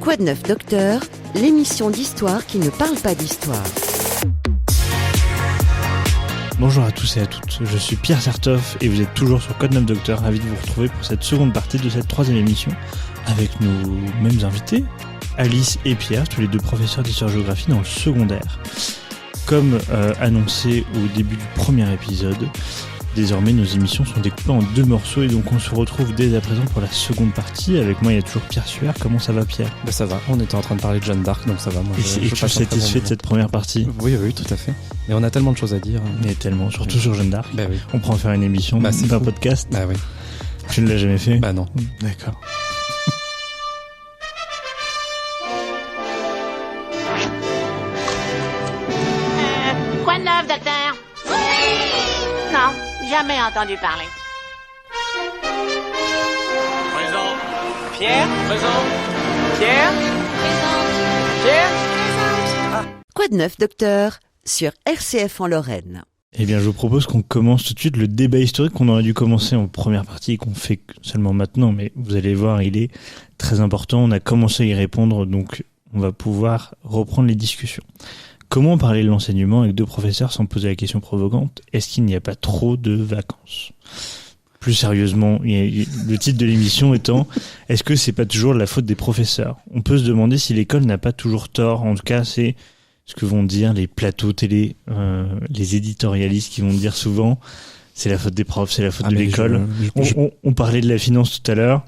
Quoi de neuf, docteur ? L'émission d'histoire qui ne parle pas d'histoire. Bonjour à tous et à toutes, je suis Pierre Sertoff et vous êtes toujours sur Code 9 Docteur, ravi de vous retrouver pour cette seconde partie de cette troisième émission avec nos mêmes invités, Alice et Pierre, tous les deux professeurs d'histoire-géographie dans le secondaire. Comme annoncé au début du premier épisode, désormais nos émissions sont découpées en 2 morceaux et donc on se retrouve dès à présent pour la seconde partie. Avec moi il y a toujours Pierre Sueur. Comment ça va, Pierre ? Ça va, on était en train de parler de Jeanne d'Arc, donc ça va. Moi, et tu es satisfait de cette première partie ? Oui, tout à fait. Mais on a tellement de choses à dire. Mais tellement, surtout sur Jeanne d'Arc. Oui. On prend en faire une émission, d'un podcast. Oui. Tu ne l'as jamais fait ? Non. D'accord. Quoi de neuf, docteur ? Non, jamais entendu parler. Présent. Pierre ? Présent. Pierre ? Pierre ? Quoi de neuf, docteur ? Sur RCF en Lorraine. Eh bien, je vous propose qu'on commence tout de suite le débat historique qu'on aurait dû commencer en première partie et qu'on fait seulement maintenant, mais vous allez voir, il est très important. On a commencé à y répondre, donc on va pouvoir reprendre les discussions. Comment parler de l'enseignement avec 2 professeurs sans poser la question provocante ? Est-ce qu'il n'y a pas trop de vacances ? Plus sérieusement, le titre de l'émission étant « Est-ce que c'est pas toujours la faute des professeurs ?» On peut se demander si l'école n'a pas toujours tort. En tout cas, c'est ce que vont dire les plateaux télé, les éditorialistes qui vont dire souvent c'est la faute des profs, c'est la faute de l'école. On parlait de la finance tout à l'heure.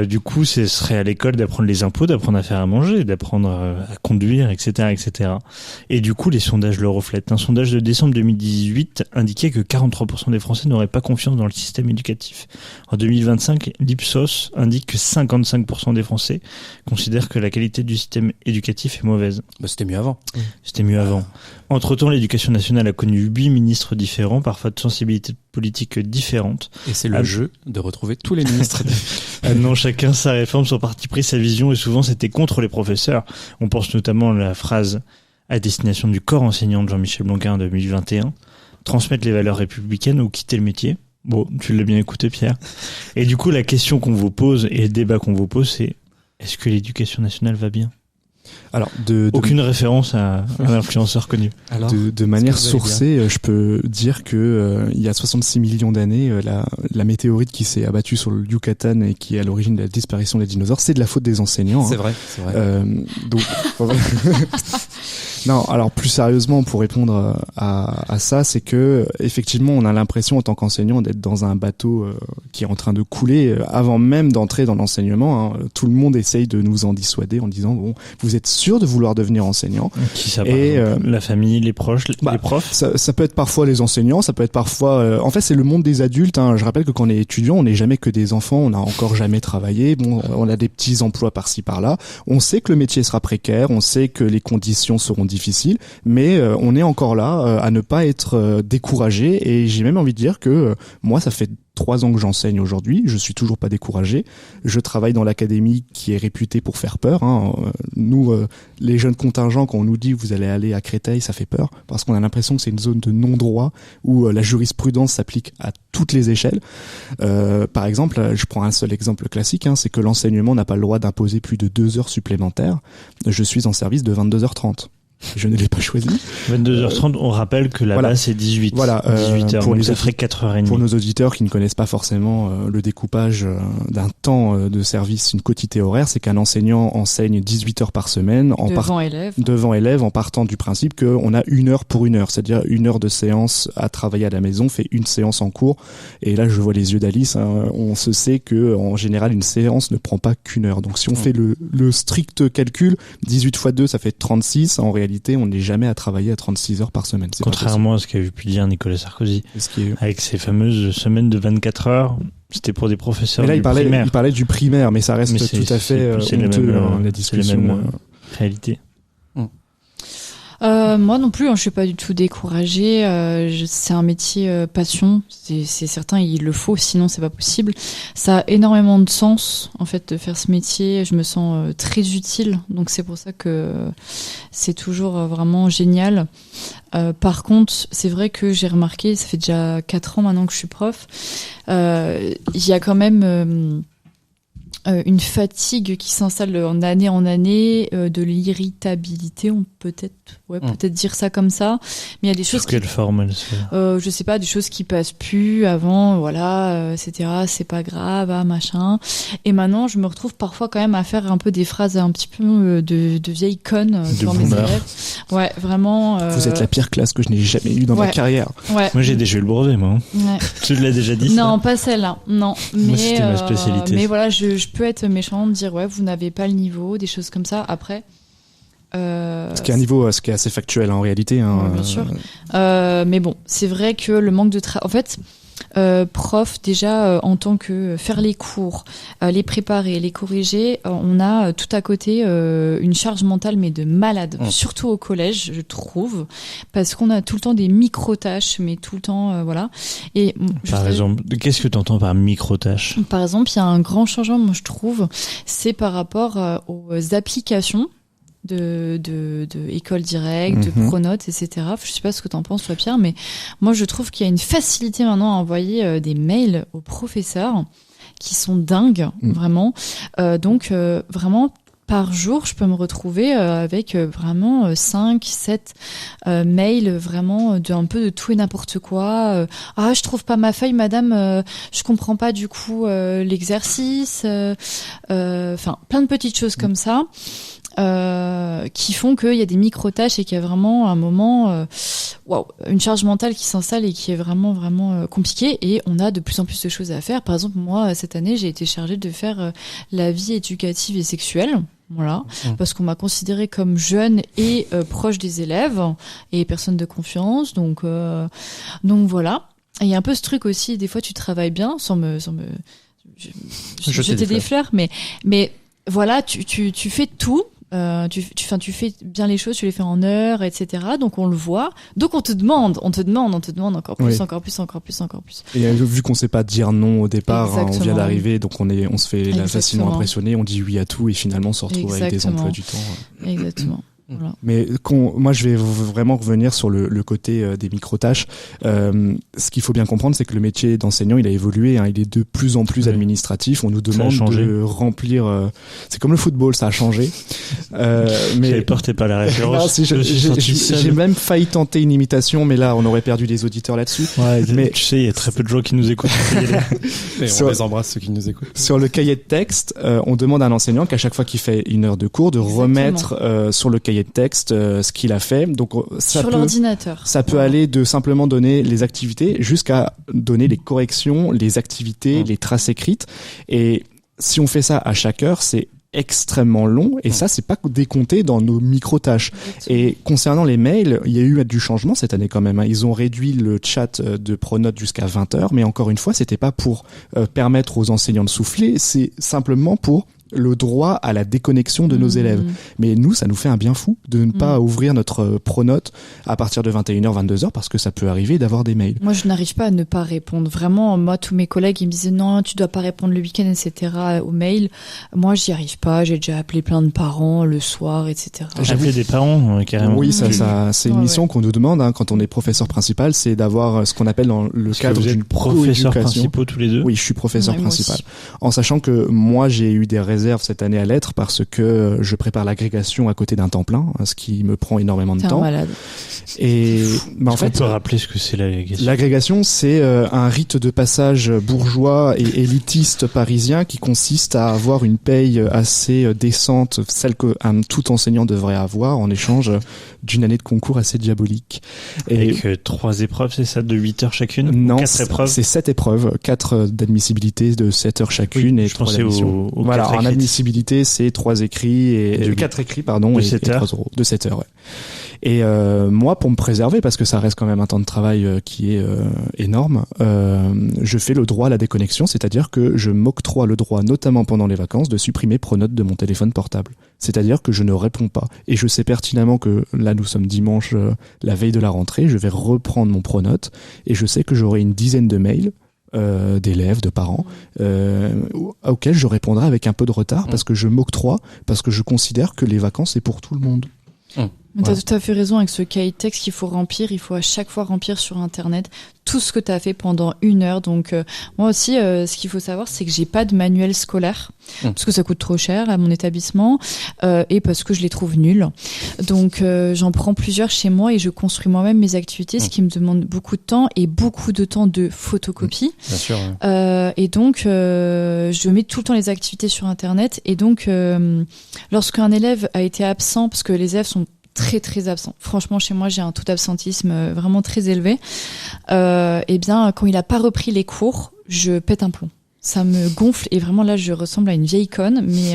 Du coup, ce serait à l'école d'apprendre les impôts, d'apprendre à faire à manger, d'apprendre à conduire, etc., etc. Et du coup, les sondages le reflètent. Un sondage de décembre 2018 indiquait que 43% des Français n'auraient pas confiance dans le système éducatif. En 2025, l'Ipsos indique que 55% des Français considèrent que la qualité du système éducatif est mauvaise. C'était mieux avant. C'était mieux avant. Entre-temps, l'éducation nationale a connu 8 ministres différents, parfois de sensibilités politiques différentes. Et c'est le jeu de retrouver tous les ministres. Non, chacun sa réforme, son parti pris, sa vision, et souvent c'était contre les professeurs. On pense notamment à la phrase à destination du corps enseignant de Jean-Michel Blanquer en 2021, transmettre les valeurs républicaines ou quitter le métier. Bon, tu l'as bien écouté, Pierre. Et du coup, la question qu'on vous pose et le débat qu'on vous pose, c'est est-ce que l'éducation nationale va bien ? Alors, aucune référence à un influenceur connu. Alors, de manière sourcée, je peux dire que il y a 66 millions d'années, la météorite qui s'est abattue sur le Yucatan et qui est à l'origine de la disparition des dinosaures, c'est de la faute des enseignants. C'est vrai. Donc, non, alors plus sérieusement, pour répondre à ça, c'est que effectivement, on a l'impression en tant qu'enseignant d'être dans un bateau qui est en train de couler avant même d'entrer dans l'enseignement. Tout le monde essaye de nous en dissuader en disant bon, vous êtes sûr de vouloir devenir enseignant ? Qui ça, par exemple, la famille, les proches, les profs ? Ça peut être parfois les enseignants, ça peut être parfois... en fait, c'est le monde des adultes. Je rappelle que quand on est étudiant, on n'est jamais que des enfants, on n'a encore jamais travaillé. Bon, on a des petits emplois par-ci, par-là. On sait que le métier sera précaire, on sait que les conditions seront difficiles, mais on est encore là à ne pas être découragé. Et j'ai même envie de dire que moi, ça fait 3 ans que j'enseigne aujourd'hui, je suis toujours pas découragé. Je travaille dans l'académie qui est réputée pour faire peur. Nous, les jeunes contingents, quand on nous dit vous allez aller à Créteil, ça fait peur parce qu'on a l'impression que c'est une zone de non-droit où la jurisprudence s'applique à toutes les échelles. Par exemple, je prends un seul exemple classique, c'est que l'enseignement n'a pas le droit d'imposer plus de 2 heures supplémentaires. Je suis en service de 22h30. Je ne l'ai pas choisi. 22h30, on rappelle que là-bas c'est 18. Voilà, 18h, pour donc ça ferait 4h30. Pour nos auditeurs qui ne connaissent pas forcément le découpage d'un temps de service, une quotité horaire, c'est qu'un enseignant enseigne 18 heures par semaine devant élèves en partant du principe qu'on a 1 heure pour 1 heure, c'est-à-dire 1 heure de séance à travailler à la maison, fait une séance en cours. Et là, je vois les yeux d'Alice, on se sait que en général, une séance ne prend pas qu'1 heure. Donc si on fait le strict calcul, 18 x 2, ça fait 36. En réalité, on n'est jamais à travailler à 36 heures par semaine. Contrairement à ce qu'avait pu dire Nicolas Sarkozy, avec ses fameuses semaines de 24 heures, c'était pour des professeurs du primaire. Il parlait du primaire, mais ça reste tout à fait honteux, la discussion. C'est la même réalité. Moi non plus, je suis pas du tout découragée. C'est un métier passion, c'est certain, il le faut, sinon c'est pas possible. Ça a énormément de sens en fait de faire ce métier. Je me sens très utile, donc c'est pour ça que c'est toujours vraiment génial. Par contre, c'est vrai que j'ai remarqué, ça fait déjà 4 ans maintenant que je suis prof, il y a quand même une fatigue qui s'installe en année, de l'irritabilité, on peut peut-être dire ça comme ça. Mais il y a des choses Sous quelle forme elle se... je sais pas, des choses qui passent plus avant, voilà, etc. C'est pas grave, machin. Et maintenant, je me retrouve parfois quand même à faire un peu des phrases un petit peu de vieille conne devant mes élèves. Ouais, vraiment. Vous êtes la pire classe que je n'ai jamais eue dans ma carrière. Ouais. Moi, j'ai déjà eu le brevet, moi. Ouais. Tu l'as déjà dit? Non, pas celle-là. Non. Moi, c'était ma spécialité. Mais voilà, je peux être méchante, dire ouais, vous n'avez pas le niveau, des choses comme ça. Après. Ce qui est un niveau, ce qui est assez factuel en réalité. Hein, ouais, bien sûr. Mais bon, c'est vrai que le manque de travail. En fait, prof, déjà, en tant que faire les cours, les préparer, les corriger, on a tout à côté une charge mentale, mais de malade. Surtout au collège, je trouve, parce qu'on a tout le temps des micro-tâches, mais tout le temps, voilà. Et, par exemple, qu'est-ce que tu entends par micro-tâches? Par exemple, il y a un grand changement, moi, je trouve, c'est par rapport aux applications de École Directe, de Pronote, etc. Je sais pas ce que t'en penses, toi, Pierre, mais moi, je trouve qu'il y a une facilité maintenant à envoyer des mails aux professeurs qui sont dingues, vraiment. Donc, vraiment, par jour, je peux me retrouver avec vraiment 5, 7 mails vraiment un peu de tout et n'importe quoi. Je trouve pas ma feuille, madame, je comprends pas du coup l'exercice. Enfin, plein de petites choses comme ça. Qui font qu'il y a des micro-tâches et qu'il y a vraiment un moment, une charge mentale qui s'installe et qui est vraiment compliquée, et on a de plus en plus de choses à faire. Par exemple, moi, cette année, j'ai été chargée de faire la vie éducative et sexuelle. Voilà, parce qu'on m'a considérée comme jeune et proche des élèves et personne de confiance. Donc voilà. Et il y a un peu ce truc aussi, des fois tu travailles bien sans me jeter des fleurs, mais voilà, tu fais tout. Tu fais bien les choses, tu les fais en heure, etc. Donc on le voit. Donc on te demande encore plus, encore plus. Et vu qu'on sait pas dire non au départ, on vient d'arriver, donc on se fait facilement impressionner, on dit oui à tout et finalement on se retrouve avec des emplois du temps. Exactement. Voilà. Mais moi, je vais vraiment revenir sur le côté des micro-tâches. Ce qu'il faut bien comprendre, c'est que le métier d'enseignant, il a évolué. Hein, il est de plus en plus administratif. On nous demande de remplir. C'est comme le football, ça a changé. Mais j'avais peur, t'es pas la référence. J'ai même failli tenter une imitation, mais là, on aurait perdu des auditeurs là-dessus. Ouais, mais tu sais, il y a très peu de gens qui nous écoutent. Et on les embrasse, ceux qui nous écoutent. Sur le cahier de texte, on demande à un enseignant qu'à chaque fois qu'il fait une heure de cours, de remettre sur le cahier de texte ce qu'il a fait. Donc sur l'ordinateur. Ça peut aller de simplement donner les activités jusqu'à donner les corrections, les activités, les traces écrites. Et si on fait ça à chaque heure, c'est extrêmement long et ça, c'est pas décompté dans nos micro-tâches. Et concernant les mails, il y a eu du changement cette année quand même. Hein. Ils ont réduit le chat de Pronote jusqu'à 20 heures, mais encore une fois, c'était pas pour permettre aux enseignants de souffler, c'est simplement pour le droit à la déconnexion de nos élèves. Mais nous, ça nous fait un bien fou de ne pas ouvrir notre Pronote à partir de 21h, 22h parce que ça peut arriver d'avoir des mails. Moi, je n'arrive pas à ne pas répondre. Vraiment, moi, tous mes collègues, ils me disaient non, tu dois pas répondre le week-end, etc. aux mails. Moi, j'y arrive pas. J'ai déjà appelé plein de parents le soir, etc. J'ai appelé des parents, carrément. Oui, ça, c'est une mission qu'on nous demande quand on est professeur principal, c'est d'avoir ce qu'on appelle dans le cadre d'une professeur principaux tous les deux. Oui, je suis professeur principal. En sachant que moi, j'ai eu des réserves cette année à l'être parce que je prépare l'agrégation à côté d'un temps plein, ce qui me prend énormément de temps. Malade. Et en fait, on peut rappeler ce que c'est l'agrégation. L'agrégation, c'est un rite de passage bourgeois et élitiste parisien qui consiste à avoir une paye assez décente, celle qu'un tout enseignant devrait avoir en échange d'une année de concours assez diabolique. Et avec 3 épreuves, c'est ça, de 8 heures chacune? Non, 4 épreuves. C'est 7 épreuves, 4 d'admissibilité de 7 heures chacune et 3 d'admission. Voilà, en admissibilité, c'est 3 écrits et 4 écrits, pardon, et 3 euros. De 7 heures, ouais. Et moi, pour me préserver, parce que ça reste quand même un temps de travail qui est énorme, je fais le droit à la déconnexion, c'est-à-dire que je m'octroie le droit, notamment pendant les vacances, de supprimer Pronote de mon téléphone portable. C'est-à-dire que je ne réponds pas. Et je sais pertinemment que là, nous sommes dimanche, la veille de la rentrée, je vais reprendre mon Pronote et je sais que j'aurai une dizaine de mails d'élèves, de parents, auxquels je répondrai avec un peu de retard parce que je m'octroie, parce que je considère que les vacances, c'est pour tout le monde. Tu as tout à fait raison avec ce cahier de texte qu'il faut remplir. Il faut à chaque fois remplir sur Internet tout ce que tu as fait pendant 1 heure. Donc, moi aussi, ce qu'il faut savoir, c'est que j'ai pas de manuel scolaire parce que ça coûte trop cher à mon établissement et parce que je les trouve nuls. Donc, j'en prends plusieurs chez moi et je construis moi-même mes activités, ce qui me demande beaucoup de temps et beaucoup de temps de photocopie. Bien sûr. Et donc, je mets tout le temps les activités sur Internet. Et donc, lorsqu'un élève a été absent, parce que les élèves sont très très absent. Franchement, chez moi, j'ai un taux d'absentisme vraiment très élevé. Eh bien, quand il a pas repris les cours, je pète un plomb. Ça me gonfle et vraiment là, je ressemble à une vieille conne. Mais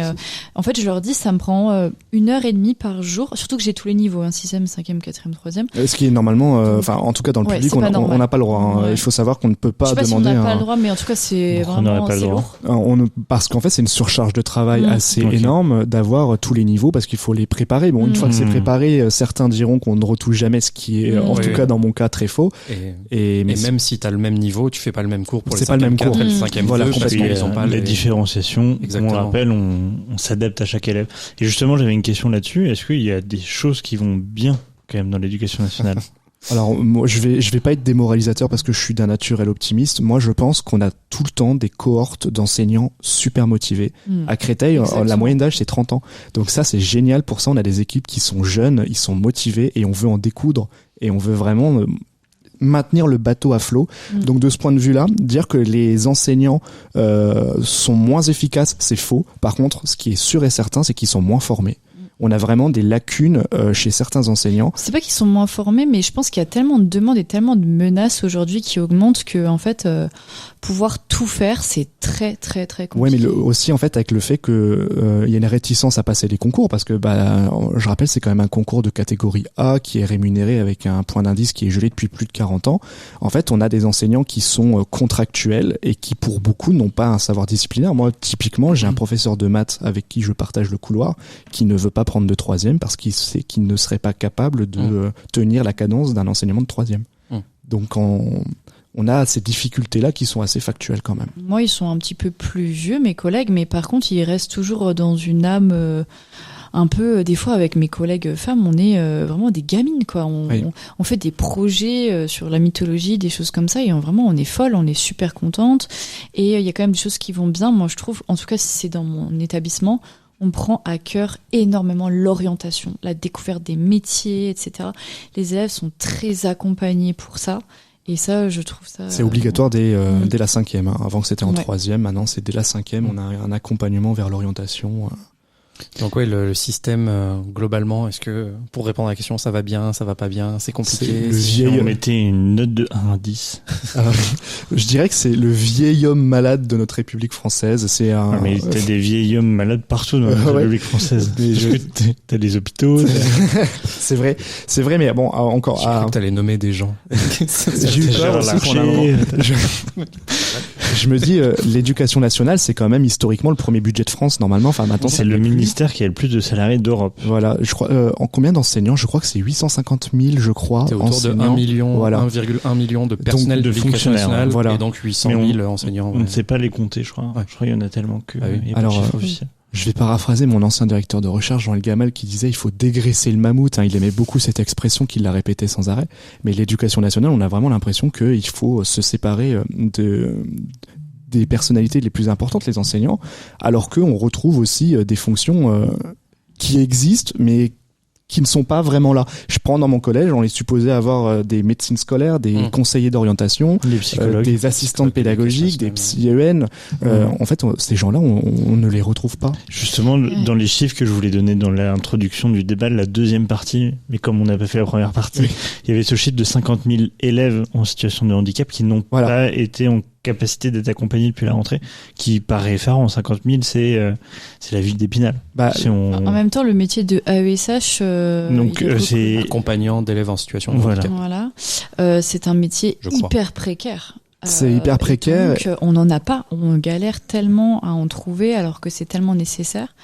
en fait, je leur dis, ça me prend 1h30 par jour. Surtout que j'ai tous les niveaux, 6e, 5e, 4e, 3e. Ce qui est normalement, en tout cas dans le public, on n'a pas le droit. Hein. Ouais. Il faut savoir qu'on ne peut pas demander. Je sais pas si on n'a pas le droit, mais en tout cas, c'est vraiment assez lourd. Parce qu'en fait, c'est une surcharge de travail assez énorme d'avoir tous les niveaux parce qu'il faut les préparer. Bon, une fois que c'est préparé, certains diront qu'on ne retouche jamais, ce qui est, en tout cas dans mon cas, très faux. Et même si tu as le même niveau, tu fais pas le même cours pour les 5e 4 et le 5e 2. La différenciation, on rappelle, on s'adapte à chaque élève. Et justement, j'avais une question là-dessus. Est-ce qu'il y a des choses qui vont bien quand même dans l'éducation nationale? Alors, moi, je vais pas être démoralisateur parce que je suis d'un naturel optimiste. Moi, je pense qu'on a tout le temps des cohortes d'enseignants super motivés. À Créteil, la moyenne d'âge, c'est 30 ans. Donc ça, c'est génial. Pour ça, on a des équipes qui sont jeunes, ils sont motivés et on veut en découdre. Et on veut vraiment maintenir le bateau à flot. Donc de ce point de vue-là, dire que les enseignants sont moins efficaces, c'est faux. Par contre, ce qui est sûr et certain, c'est qu'ils sont moins formés. On a vraiment des lacunes chez certains enseignants. C'est pas qu'ils sont moins formés, mais je pense qu'il y a tellement de demandes et tellement de menaces aujourd'hui qui augmentent que en fait pouvoir tout faire, c'est très très très compliqué. Ouais, mais aussi en fait avec le fait que il y a une réticence à passer les concours parce que je rappelle, c'est quand même un concours de catégorie A qui est rémunéré avec un point d'indice qui est gelé depuis plus de 40 ans. En fait, on a des enseignants qui sont contractuels et qui pour beaucoup n'ont pas un savoir disciplinaire. Moi, typiquement, j'ai un professeur de maths avec qui je partage le couloir qui ne veut pas prendre de 3e parce qu'il sait qu'il ne serait pas capable de tenir la cadence d'un enseignement de 3e. Donc on a ces difficultés-là qui sont assez factuelles quand même. Moi, ils sont un petit peu plus vieux, mes collègues, mais par contre, ils restent toujours dans une âme un peu... Des fois, avec mes collègues femmes, on est vraiment des gamines, quoi. On fait des projets sur la mythologie, des choses comme ça, et on est folles, on est super contentes. Et il y a quand même des choses qui vont bien. Moi, je trouve, en tout cas, si c'est dans mon établissement, on prend à cœur énormément l'orientation, la découverte des métiers, etc. Les élèves sont très accompagnés pour ça. Et ça, je trouve ça... C'est obligatoire dès la 5e. Hein. Avant que c'était en 3e, maintenant c'est dès la 5e. On a un accompagnement vers l'orientation. Donc le système, globalement, est-ce que, pour répondre à la question, ça va bien, ça va pas bien, c'est compliqué? Si on mettait une note de 1 à 10. Je dirais que c'est le vieil homme malade de notre République française. C'est un... mais t'as des vieils hommes malades partout dans notre République française. T'as des hôpitaux. C'est vrai, mais bon, encore... J'ai cru que t'allais nommer des gens. J'ai eu peur aussi pour un moment. Je me dis, l'éducation nationale, c'est quand même historiquement le premier budget de France, normalement. Enfin, maintenant, c'est le ministère qui a le plus de salariés d'Europe. Voilà, je crois, en combien d'enseignants? Je crois que c'est 850 000, je crois. C'est autour de 1 million, voilà. 1,1 million de personnel de l'éducation nationale, voilà. Et donc 800 000 enseignants. On ne sait pas les compter, je crois. Je crois qu'il y en a tellement que... Alors, je vais paraphraser mon ancien directeur de recherche, Jean-Luc Gamal, qui disait il faut dégraisser le mammouth. Il aimait beaucoup cette expression qu'il l'a répétée sans arrêt. Mais l'éducation nationale, on a vraiment l'impression qu'il faut se séparer des personnalités les plus importantes, les enseignants, alors qu'on retrouve aussi des fonctions qui existent, mais qui ne sont pas vraiment là. Je prends dans mon collège, on est supposé avoir des médecines scolaires, des conseillers d'orientation, des psychologues, des assistantes pédagogiques, des psy-EN. En fait, ces gens-là, on ne les retrouve pas. Justement, dans les chiffres que je voulais donner dans l'introduction du débat, la deuxième partie, mais comme on n'a pas fait la première partie, il y avait ce chiffre de 50 000 élèves en situation de handicap qui n'ont pas été en capacité d'être accompagnés depuis la rentrée, qui paraît effarant. 50 000, c'est la ville d'Épinal. En même temps, le métier de AESH, donc c'est accompagnant d'élèves en situation de handicap. Voilà. C'est un métier hyper précaire. C'est hyper précaire. Donc, on n'en a pas. On galère tellement à en trouver alors que c'est tellement nécessaire.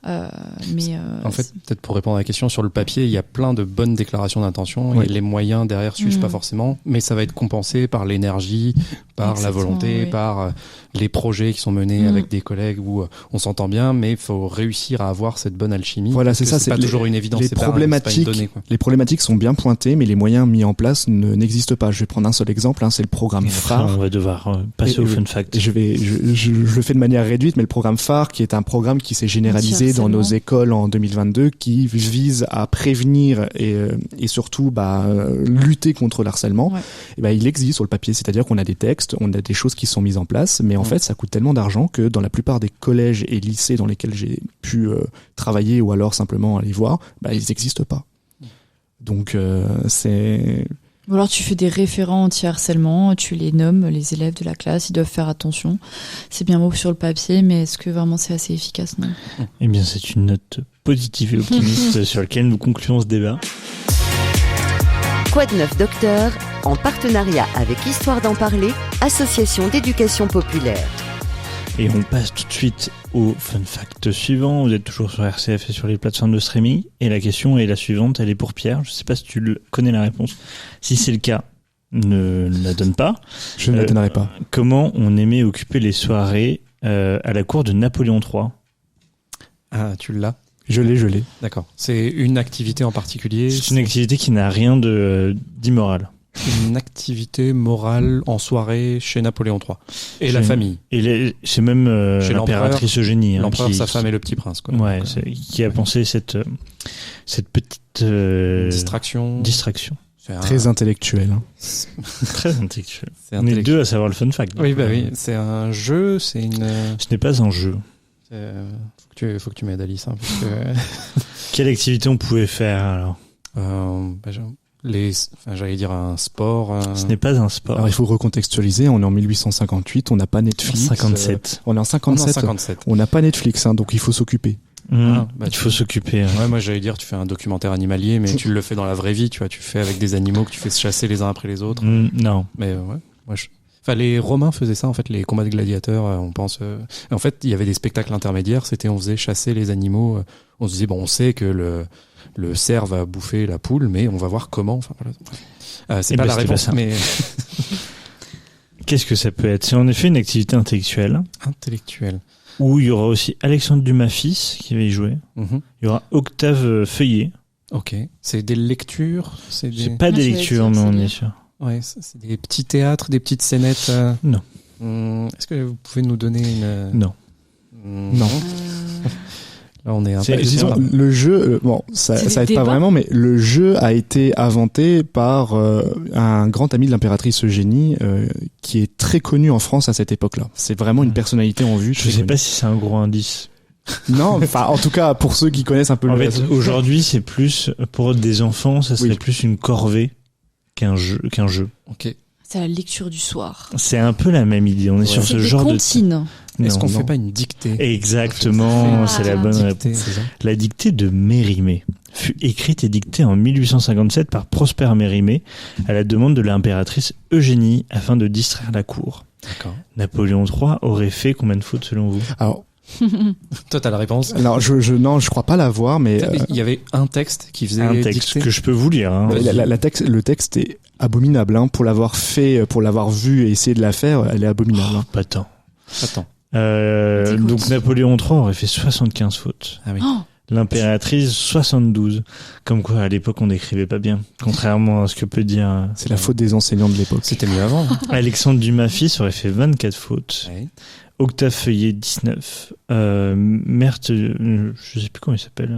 En fait, peut-être pour répondre à la question, sur le papier, il y a plein de bonnes déclarations d'intention Oui. et les moyens derrière suivent pas forcément, mais ça va être compensé par l'énergie, par la volonté, par les projets qui sont menés avec des collègues où on s'entend bien, mais il faut réussir à avoir cette bonne alchimie. Voilà, c'est ça. C'est pas toujours une évidence. Les c'est pas problématiques, une donnée, quoi. les problématiques sont bien pointées, mais les moyens mis en place n'existent pas. Je vais prendre un seul exemple, c'est le programme Et après, phare. on va devoir passer au fun fact. Je le fais de manière réduite, mais le programme phare, qui est un programme qui s'est généralisé dans nos écoles en 2022, qui vise à prévenir et surtout lutter contre le harcèlement. Et il existe sur le papier, c'est-à-dire qu'on a des textes, on a des choses qui sont mises en place, mais en fait, ça coûte tellement d'argent que dans la plupart des collèges et lycées dans lesquels j'ai pu travailler ou alors simplement aller voir, ils n'existent pas. Donc c'est... Ou alors tu fais des référents anti-harcèlement, tu les nommes, les élèves de la classe, ils doivent faire attention. C'est bien beau sur le papier, mais est-ce que vraiment c'est assez efficace? Non. Eh bien, c'est une note positive et optimiste sur laquelle nous concluons ce débat. Quoi de neuf, docteur? En partenariat avec Histoire d'en parler, association d'éducation populaire. Et on passe tout de suite au fun fact suivant. Vous êtes toujours sur RCF et sur les plateformes de streaming. Et la question est la suivante, elle est pour Pierre. Je ne sais pas si tu connais la réponse. Si c'est le cas, ne la donne pas. Je ne la donnerai pas. Comment on aimait occuper les soirées à la cour de Napoléon III? Ah, tu l'as? Je l'ai. D'accord. C'est une activité en particulier? C'est une activité qui n'a rien d'immoral. Une activité morale en soirée chez Napoléon III. Et la famille. Et c'est même l'impératrice Eugénie. L'empereur, sa femme et le petit prince. Quoi. Ouais, qui a pensé cette petite distraction. Très intellectuel. Très intellectuel. On est deux à savoir le fun fact. Oui, oui. C'est un jeu, c'est une... Ce n'est pas un jeu. Faut que tu m'aides, Alice. Hein, parce que... Quelle activité on pouvait faire alors? J'allais dire un sport. Ce n'est pas un sport. Alors il faut recontextualiser, on est en 1858, on n'a pas Netflix. 57. On est en 57. On n'a pas Netflix, donc il faut s'occuper. Il faut s'occuper. Ouais, moi j'allais dire, tu fais un documentaire animalier, mais tu le fais dans la vraie vie, tu vois, tu fais avec des animaux que tu fais chasser les uns après les autres. Non. Mais les Romains faisaient ça, en fait, les combats de gladiateurs, on pense. En fait, il y avait des spectacles intermédiaires, on faisait chasser les animaux. On se disait, on sait que le cerf va bouffer la poule, mais on va voir comment. Enfin, voilà. C'est pas la réponse, mais... Qu'est-ce que ça peut être? C'est en effet une activité intellectuelle. Où il y aura aussi Alexandre Dumas fils qui va y jouer. Il y aura Octave Feuillet. Ok. C'est des lectures? C'est pas des lectures, mais on est sûr. Ouais, c'est des petits théâtres, des petites scénettes. Non. Est-ce que vous pouvez nous donner une... Non. Non. Là, on est un peu... Disons, le jeu, ça aide pas vraiment, mais le jeu a été inventé par un grand ami de l'impératrice Eugénie, qui est très connu en France à cette époque-là. C'est vraiment une personnalité en vue. Je sais pas si c'est un gros indice. Non, enfin, en tout cas, pour ceux qui connaissent un peu en fait, aujourd'hui, c'est plus, pour des enfants, ça serait plus une corvée qu'un jeu. Ok. C'est la lecture du soir. C'est un peu la même idée. On est sur ce genre de... Est-ce qu'on fait pas une dictée? Exactement, c'est la bonne réponse. La dictée de Mérimée fut écrite et dictée en 1857 par Prosper Mérimée à la demande de l'impératrice Eugénie afin de distraire la cour. D'accord. Napoléon III aurait fait combien de fautes selon vous? Alors, toi, t'as la réponse? Alors, je crois pas l'avoir, mais il y avait un texte qui faisait un texte que je peux vous lire. Hein. Le texte est abominable, hein, pour l'avoir fait, pour l'avoir vu et essayer de la faire, elle est abominable. Hein. Pas tant. Attends. Donc Napoléon III aurait fait 75 fautes. Ah oui. L'impératrice 72. Comme quoi à l'époque on n'écrivait pas bien, contrairement à ce que peut dire. C'est la faute des enseignants de l'époque. C'était mieux avant. Alexandre Dumas fils aurait fait 24 fautes. Oui. Octave Feuillet 19. Merthe, je sais plus comment il s'appelle.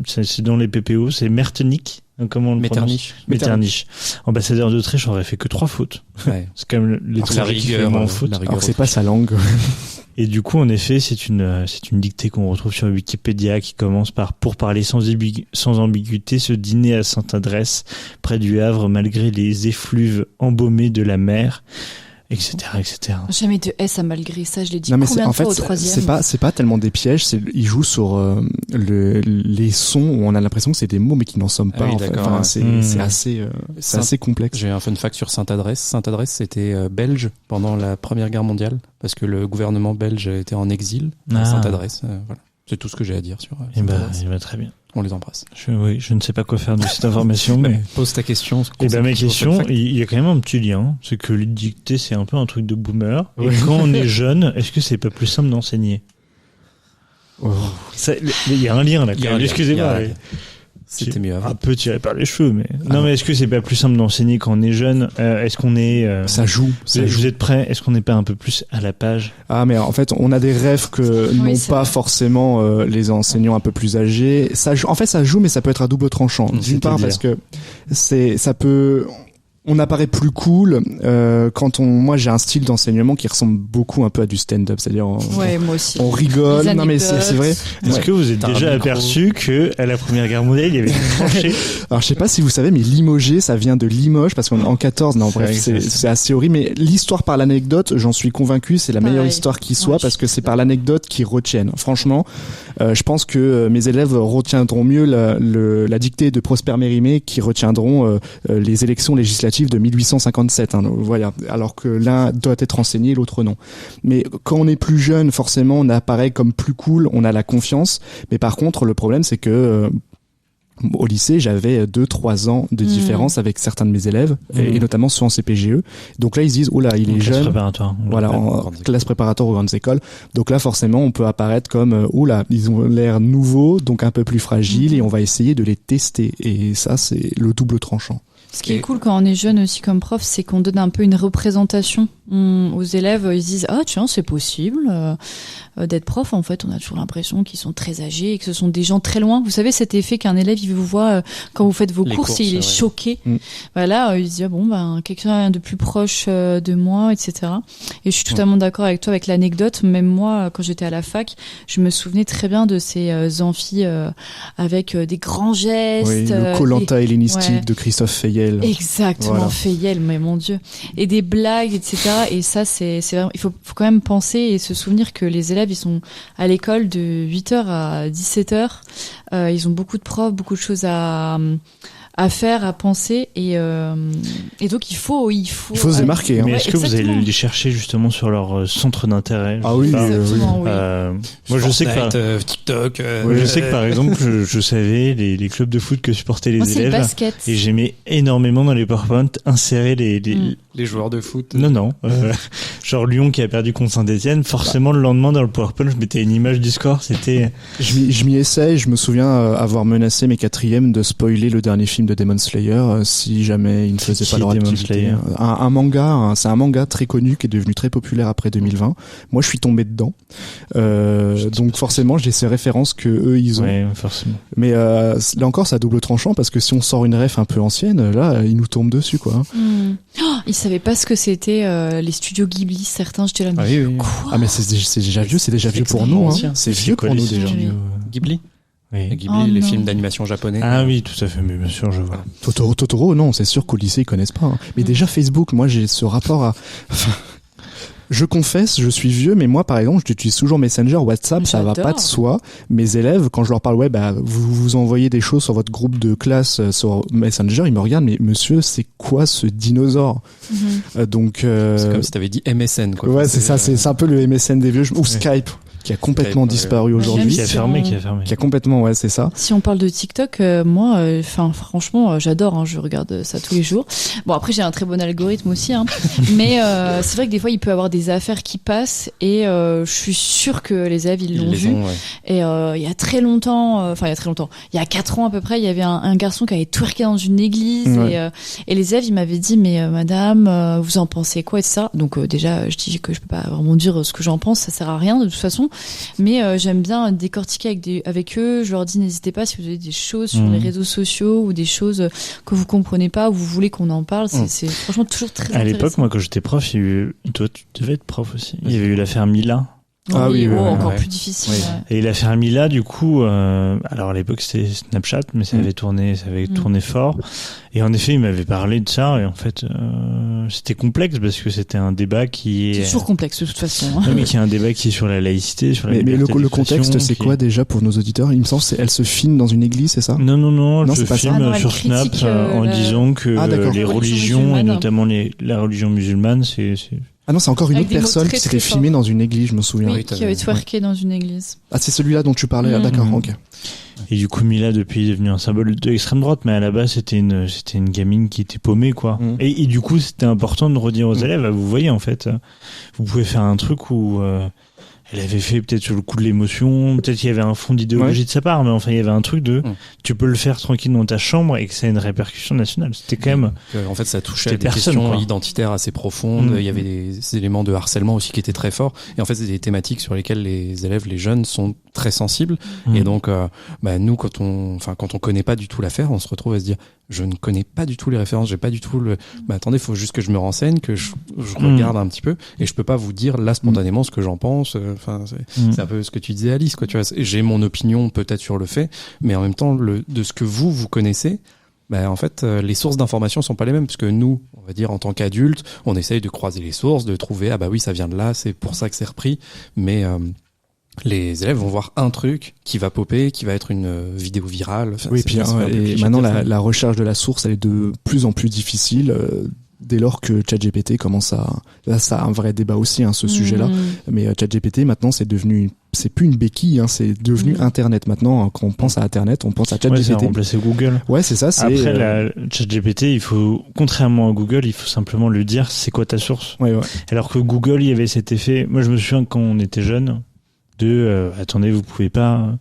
C'est dans les PPO, c'est Mertenich. Comment on le prononce? Metternich. Ambassadeur d'Autriche aurait fait que 3 fautes. Ouais. C'est quand même l'étranger qui fait moins fautes. Alors c'est pas sa langue. Et du coup, en effet, c'est une dictée qu'on retrouve sur Wikipédia qui commence par: pour parler sans ambiguïté, ce dîner à sainte adresse près du Havre, malgré les effluves embaumés de la mer, etc., etc. Jamais de S à malgré ça, je l'ai dit. Non, mais combien de fois au troisième? c'est pas tellement des pièges, il joue sur les sons où on a l'impression que c'est des mots mais qui n'en somment pas. Ah oui, en fait. d'accord, enfin, c'est assez complexe. J'ai un fun fact sur Sainte-Adresse. Sainte-Adresse, c'était belge pendant la Première Guerre mondiale parce que le gouvernement belge était en exil à Sainte-Adresse. Voilà. C'est tout ce que j'ai à dire sur. Eh ben, très bien. On les embrasse. Je ne sais pas quoi faire de cette information, mais pose ta question. Eh ben, ma question, il y a quand même un petit lien, c'est que les dictées, c'est un peu un truc de boomer. Et quand on est jeune, est-ce que c'est pas plus simple d'enseigner? Il y a un lien là. Excusez-moi. C'était mieux avant. Un peu tiré par les cheveux, mais non, mais est-ce que c'est pas plus simple d'enseigner quand on est jeune? Est-ce qu'on est ça joue. Vous êtes prêts? Est-ce qu'on n'est pas un peu plus à la page? Ah, mais en fait, on a des rêves que n'ont pas forcément les enseignants un peu plus âgés. Ça joue, mais ça peut être à double tranchant. D'une part parce que ça peut. On apparaît plus cool moi j'ai un style d'enseignement qui ressemble beaucoup un peu à du stand-up, c'est-à-dire moi aussi. On rigole. Non mais c'est vrai. Est-ce que vous êtes déjà aperçu que à la Première Guerre mondiale il y avait une tranchée? Alors je sais pas si vous savez, mais limogé, ça vient de Limoges parce qu'en 14. Non bref, c'est assez horrible. Mais l'histoire par l'anecdote, j'en suis convaincu, c'est la meilleure histoire qui soit parce que c'est par l'anecdote qu'ils retiennent. Franchement, je pense que mes élèves retiendront mieux la dictée de Prosper Mérimée qu'ils retiendront les élections législatives de 1857. Voilà. Alors que l'un doit être enseigné, l'autre non. Mais quand on est plus jeune, forcément, on apparaît comme plus cool, on a la confiance. Mais par contre, le problème, c'est que au lycée, j'avais 2-3 ans de différence avec certains de mes élèves, et notamment ceux en CPGE. Donc là, ils se disent, oh là, il est jeune. Préparatoire. Voilà, en classe préparatoire aux grandes écoles. Donc là, forcément, on peut apparaître comme, oh là, ils ont l'air nouveaux, donc un peu plus fragiles, et on va essayer de les tester. Et ça, c'est le double tranchant. Ce qui est cool quand on est jeune aussi comme prof, c'est qu'on donne un peu une représentation aux élèves. Ils se disent tiens, c'est possible d'être prof. En fait, on a toujours l'impression qu'ils sont très âgés et que ce sont des gens très loin. Vous savez cet effet qu'un élève il vous voit quand vous faites vos courses et il est choqué. Voilà, il se dit quelqu'un de plus proche de moi, etc. Et je suis totalement d'accord avec toi avec l'anecdote. Même moi, quand j'étais à la fac, je me souvenais très bien de ces amphis avec des grands gestes. Oui, le Koh-Lanta hellénistique de Christophe Fayel. Exactement, voilà. Fayel, mais mon Dieu. Et des blagues, etc. Et ça, c'est vraiment, il faut quand même penser et se souvenir que les élèves, ils sont à l'école de 8h à 17h. Ils ont beaucoup de profs, beaucoup de choses à faire, à penser, et donc il faut se démarquer. Mais est-ce que vous allez les chercher justement sur leur centre d'intérêt? Ah oui, exactement, oui. Moi je sais que TikTok. Je sais que par exemple je savais les clubs de foot que supportaient les élèves. Le basket. Et j'aimais énormément dans les PowerPoint insérer les joueurs de foot. Non. Genre Lyon qui a perdu contre Saint-Etienne. Forcément le lendemain dans le PowerPoint je mettais une image du score. C'était. Je m'y essaye. Je me souviens avoir menacé mes quatrièmes de spoiler le dernier film de Demon Slayer si jamais ils ne faisaient pas leur activité. Un manga, c'est un manga très connu qui est devenu très populaire après 2020. Moi je suis tombé dedans. Donc forcément j'ai ces références que eux ils ont. Ouais, forcément. Mais là encore c'est à double tranchant parce que si on sort une ref un peu ancienne, là ils nous tombent dessus quoi. Ils savaient pas ce que c'était les studios Ghibli, certains, j'étais là mais quoi. Ah mais c'est déjà vieux, c'est déjà vieux pour nous hein. C'est vieux pour nous déjà. Ghibli. Oui. Ghibli, les films d'animation japonais. Ah oui, tout à fait, mais bien sûr, je vois. Totoro, non, c'est sûr qu'au lycée ils connaissent pas. Mais déjà Facebook, moi j'ai ce rapport à. Je confesse, je suis vieux, mais moi, par exemple, j'utilise toujours Messenger, WhatsApp, ça va pas de soi. Mes élèves, quand je leur parle, vous envoyez des choses sur votre groupe de classe sur Messenger, ils me regardent, mais monsieur, c'est quoi ce dinosaure? Donc, c'est comme si t'avais dit MSN, quoi. Ouais, c'est ça, c'est un peu le MSN des vieux, ou Skype. Qui a complètement disparu aujourd'hui. Qui a fermé. Qui a complètement, ouais, c'est ça. Si on parle de TikTok, moi, franchement, j'adore, je regarde ça tous les jours. Bon, après, j'ai un très bon algorithme aussi, mais c'est vrai que des fois, il peut y avoir des affaires qui passent et je suis sûre que les élèves, ils l'ont vu. Et il y a très longtemps, il y a 4 ans à peu près, il y avait un garçon qui avait twerké dans une église et les élèves, ils m'avaient dit, mais madame, vous en pensez quoi et ça. Donc déjà, je dis que je peux pas vraiment dire ce que j'en pense, ça sert à rien de toute façon. Mais j'aime bien décortiquer avec eux. Je leur dis n'hésitez pas si vous avez des choses sur les réseaux sociaux ou des choses que vous comprenez pas ou vous voulez qu'on en parle. C'est franchement toujours très intéressant. À l'époque, moi, quand j'étais prof, toi, tu devais être prof aussi. Il y avait eu l'affaire Mila. Encore plus difficile. Et l'affaire Mila, du coup, alors à l'époque c'était Snapchat, mais ça avait tourné fort. Et en effet, il m'avait parlé de ça, et en fait, c'était complexe parce que c'était un débat qui est. C'est toujours complexe de toute façon. Non, mais qui est un débat qui est sur la laïcité, sur la liberté le contexte, c'est quoi déjà pour nos auditeurs? Il me semble, elle se filme dans une église, c'est ça? Non, je filme sur Snap en disant que les religions et notamment la religion musulmane, c'est Ah non, c'est encore une Avec autre des mots personne très, qui s'était très filmée dans une église, je me souviens. Oui, qui avait twerké dans une église. Ah, c'est celui-là dont tu parlais. Ah, d'accord, ok. Et du coup, Mila, depuis, est devenue un symbole de l'extrême droite, mais à la base, c'était une gamine qui était paumée, quoi. Et du coup, c'était important de redire aux élèves, vous voyez, en fait, vous pouvez faire un truc où elle avait fait peut-être sur le coup de l'émotion, peut-être qu'il y avait un fond d'idéologie de sa part, mais enfin, il y avait un truc de, tu peux le faire tranquille dans ta chambre et que ça a une répercussion nationale. C'était quand même... En fait, ça touchait à des personne, questions quoi. identitaires assez profondes. Il y avait des éléments de harcèlement aussi qui étaient très forts. Et en fait, c'est des thématiques sur lesquelles les élèves, les jeunes sont très sensibles. Et donc, nous, quand on connaît pas du tout l'affaire, on se retrouve à se dire, je ne connais pas du tout les références, j'ai pas du tout attendez, faut juste que je me renseigne, que je regarde un petit peu, et je peux pas vous dire là spontanément ce que j'en pense. Enfin, c'est un peu ce que tu disais, Alice, quoi. Tu vois, j'ai mon opinion peut-être sur le fait, mais en même temps, de ce que vous connaissez, en fait, les sources d'information sont pas les mêmes, parce que nous, on va dire en tant qu'adultes, on essaye de croiser les sources, de trouver oui, ça vient de là, c'est pour ça que c'est repris, mais les élèves vont voir un truc qui va popper, qui va être une vidéo virale. Enfin, oui, puis et maintenant la recherche de la source, elle est de plus en plus difficile. Dès lors que ChatGPT commence là, ça a un vrai débat aussi, ce sujet-là. Mais ChatGPT maintenant, c'est plus une béquille, c'est devenu Internet maintenant. Quand on pense à Internet, on pense à ChatGPT. Ouais, ça a remplacé Google. Ouais, c'est ça. Après, la ChatGPT, contrairement à Google, il faut simplement lui dire c'est quoi ta source. Ouais. Alors que Google, il y avait cet effet. Moi, je me souviens quand on était jeune. Attendez, vous pouvez pas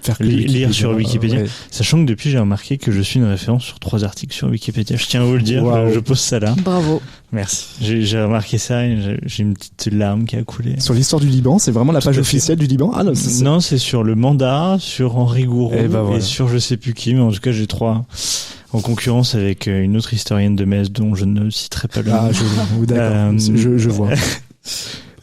faire lire sur Wikipédia. Sachant que depuis, j'ai remarqué que je suis une référence sur 3 articles sur Wikipédia. Je tiens à vous le dire, je pose ça là. Bravo. Merci. J'ai remarqué ça et j'ai une petite larme qui a coulé. Sur l'histoire du Liban, c'est vraiment la page officielle du Liban. Ah non, c'est sur le mandat, sur Henri Gouraud et sur je sais plus qui, mais en tout cas, j'ai 3 en concurrence avec une autre historienne de Metz dont je ne citerai pas le nom. Ah, d'accord. Je vois.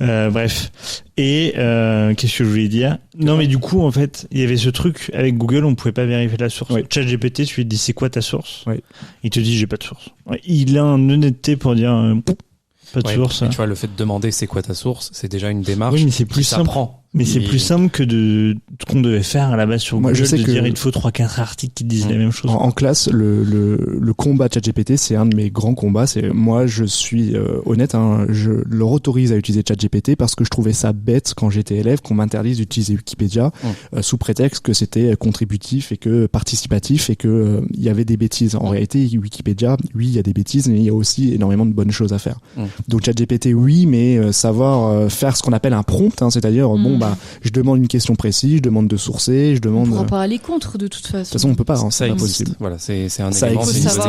Bref. Et qu'est-ce que je voulais dire ? Non, mais du coup, en fait, il y avait ce truc avec Google, on pouvait pas vérifier la source. Oui. ChatGPT, tu lui dis c'est quoi ta source ? Oui. Il te dit j'ai pas de source. Il a une honnêteté pour dire pas de source. Tu vois, le fait de demander c'est quoi ta source, c'est déjà une démarche. Oui, mais c'est plus simple. Mais c'est plus simple que qu'on devait faire à la base sur Google, de dire il faut 3-4 articles qui disent la même chose. En classe, le combat ChatGPT, c'est un de mes grands combats. Moi, je suis honnête, je leur autorise à utiliser ChatGPT parce que je trouvais ça bête quand j'étais élève qu'on m'interdise d'utiliser Wikipédia sous prétexte que c'était contributif et que participatif et que il y avait des bêtises. En réalité, Wikipédia, oui, il y a des bêtises, mais il y a aussi énormément de bonnes choses à faire. Donc ChatGPT, oui, mais savoir faire ce qu'on appelle un prompt, c'est-à-dire je demande une question précise, je demande de sourcer, je demande. On pourra pas aller contre de toute façon. De toute façon, on peut pas. Ça c'est pas existe. possible. Voilà, c'est un ça élément. existe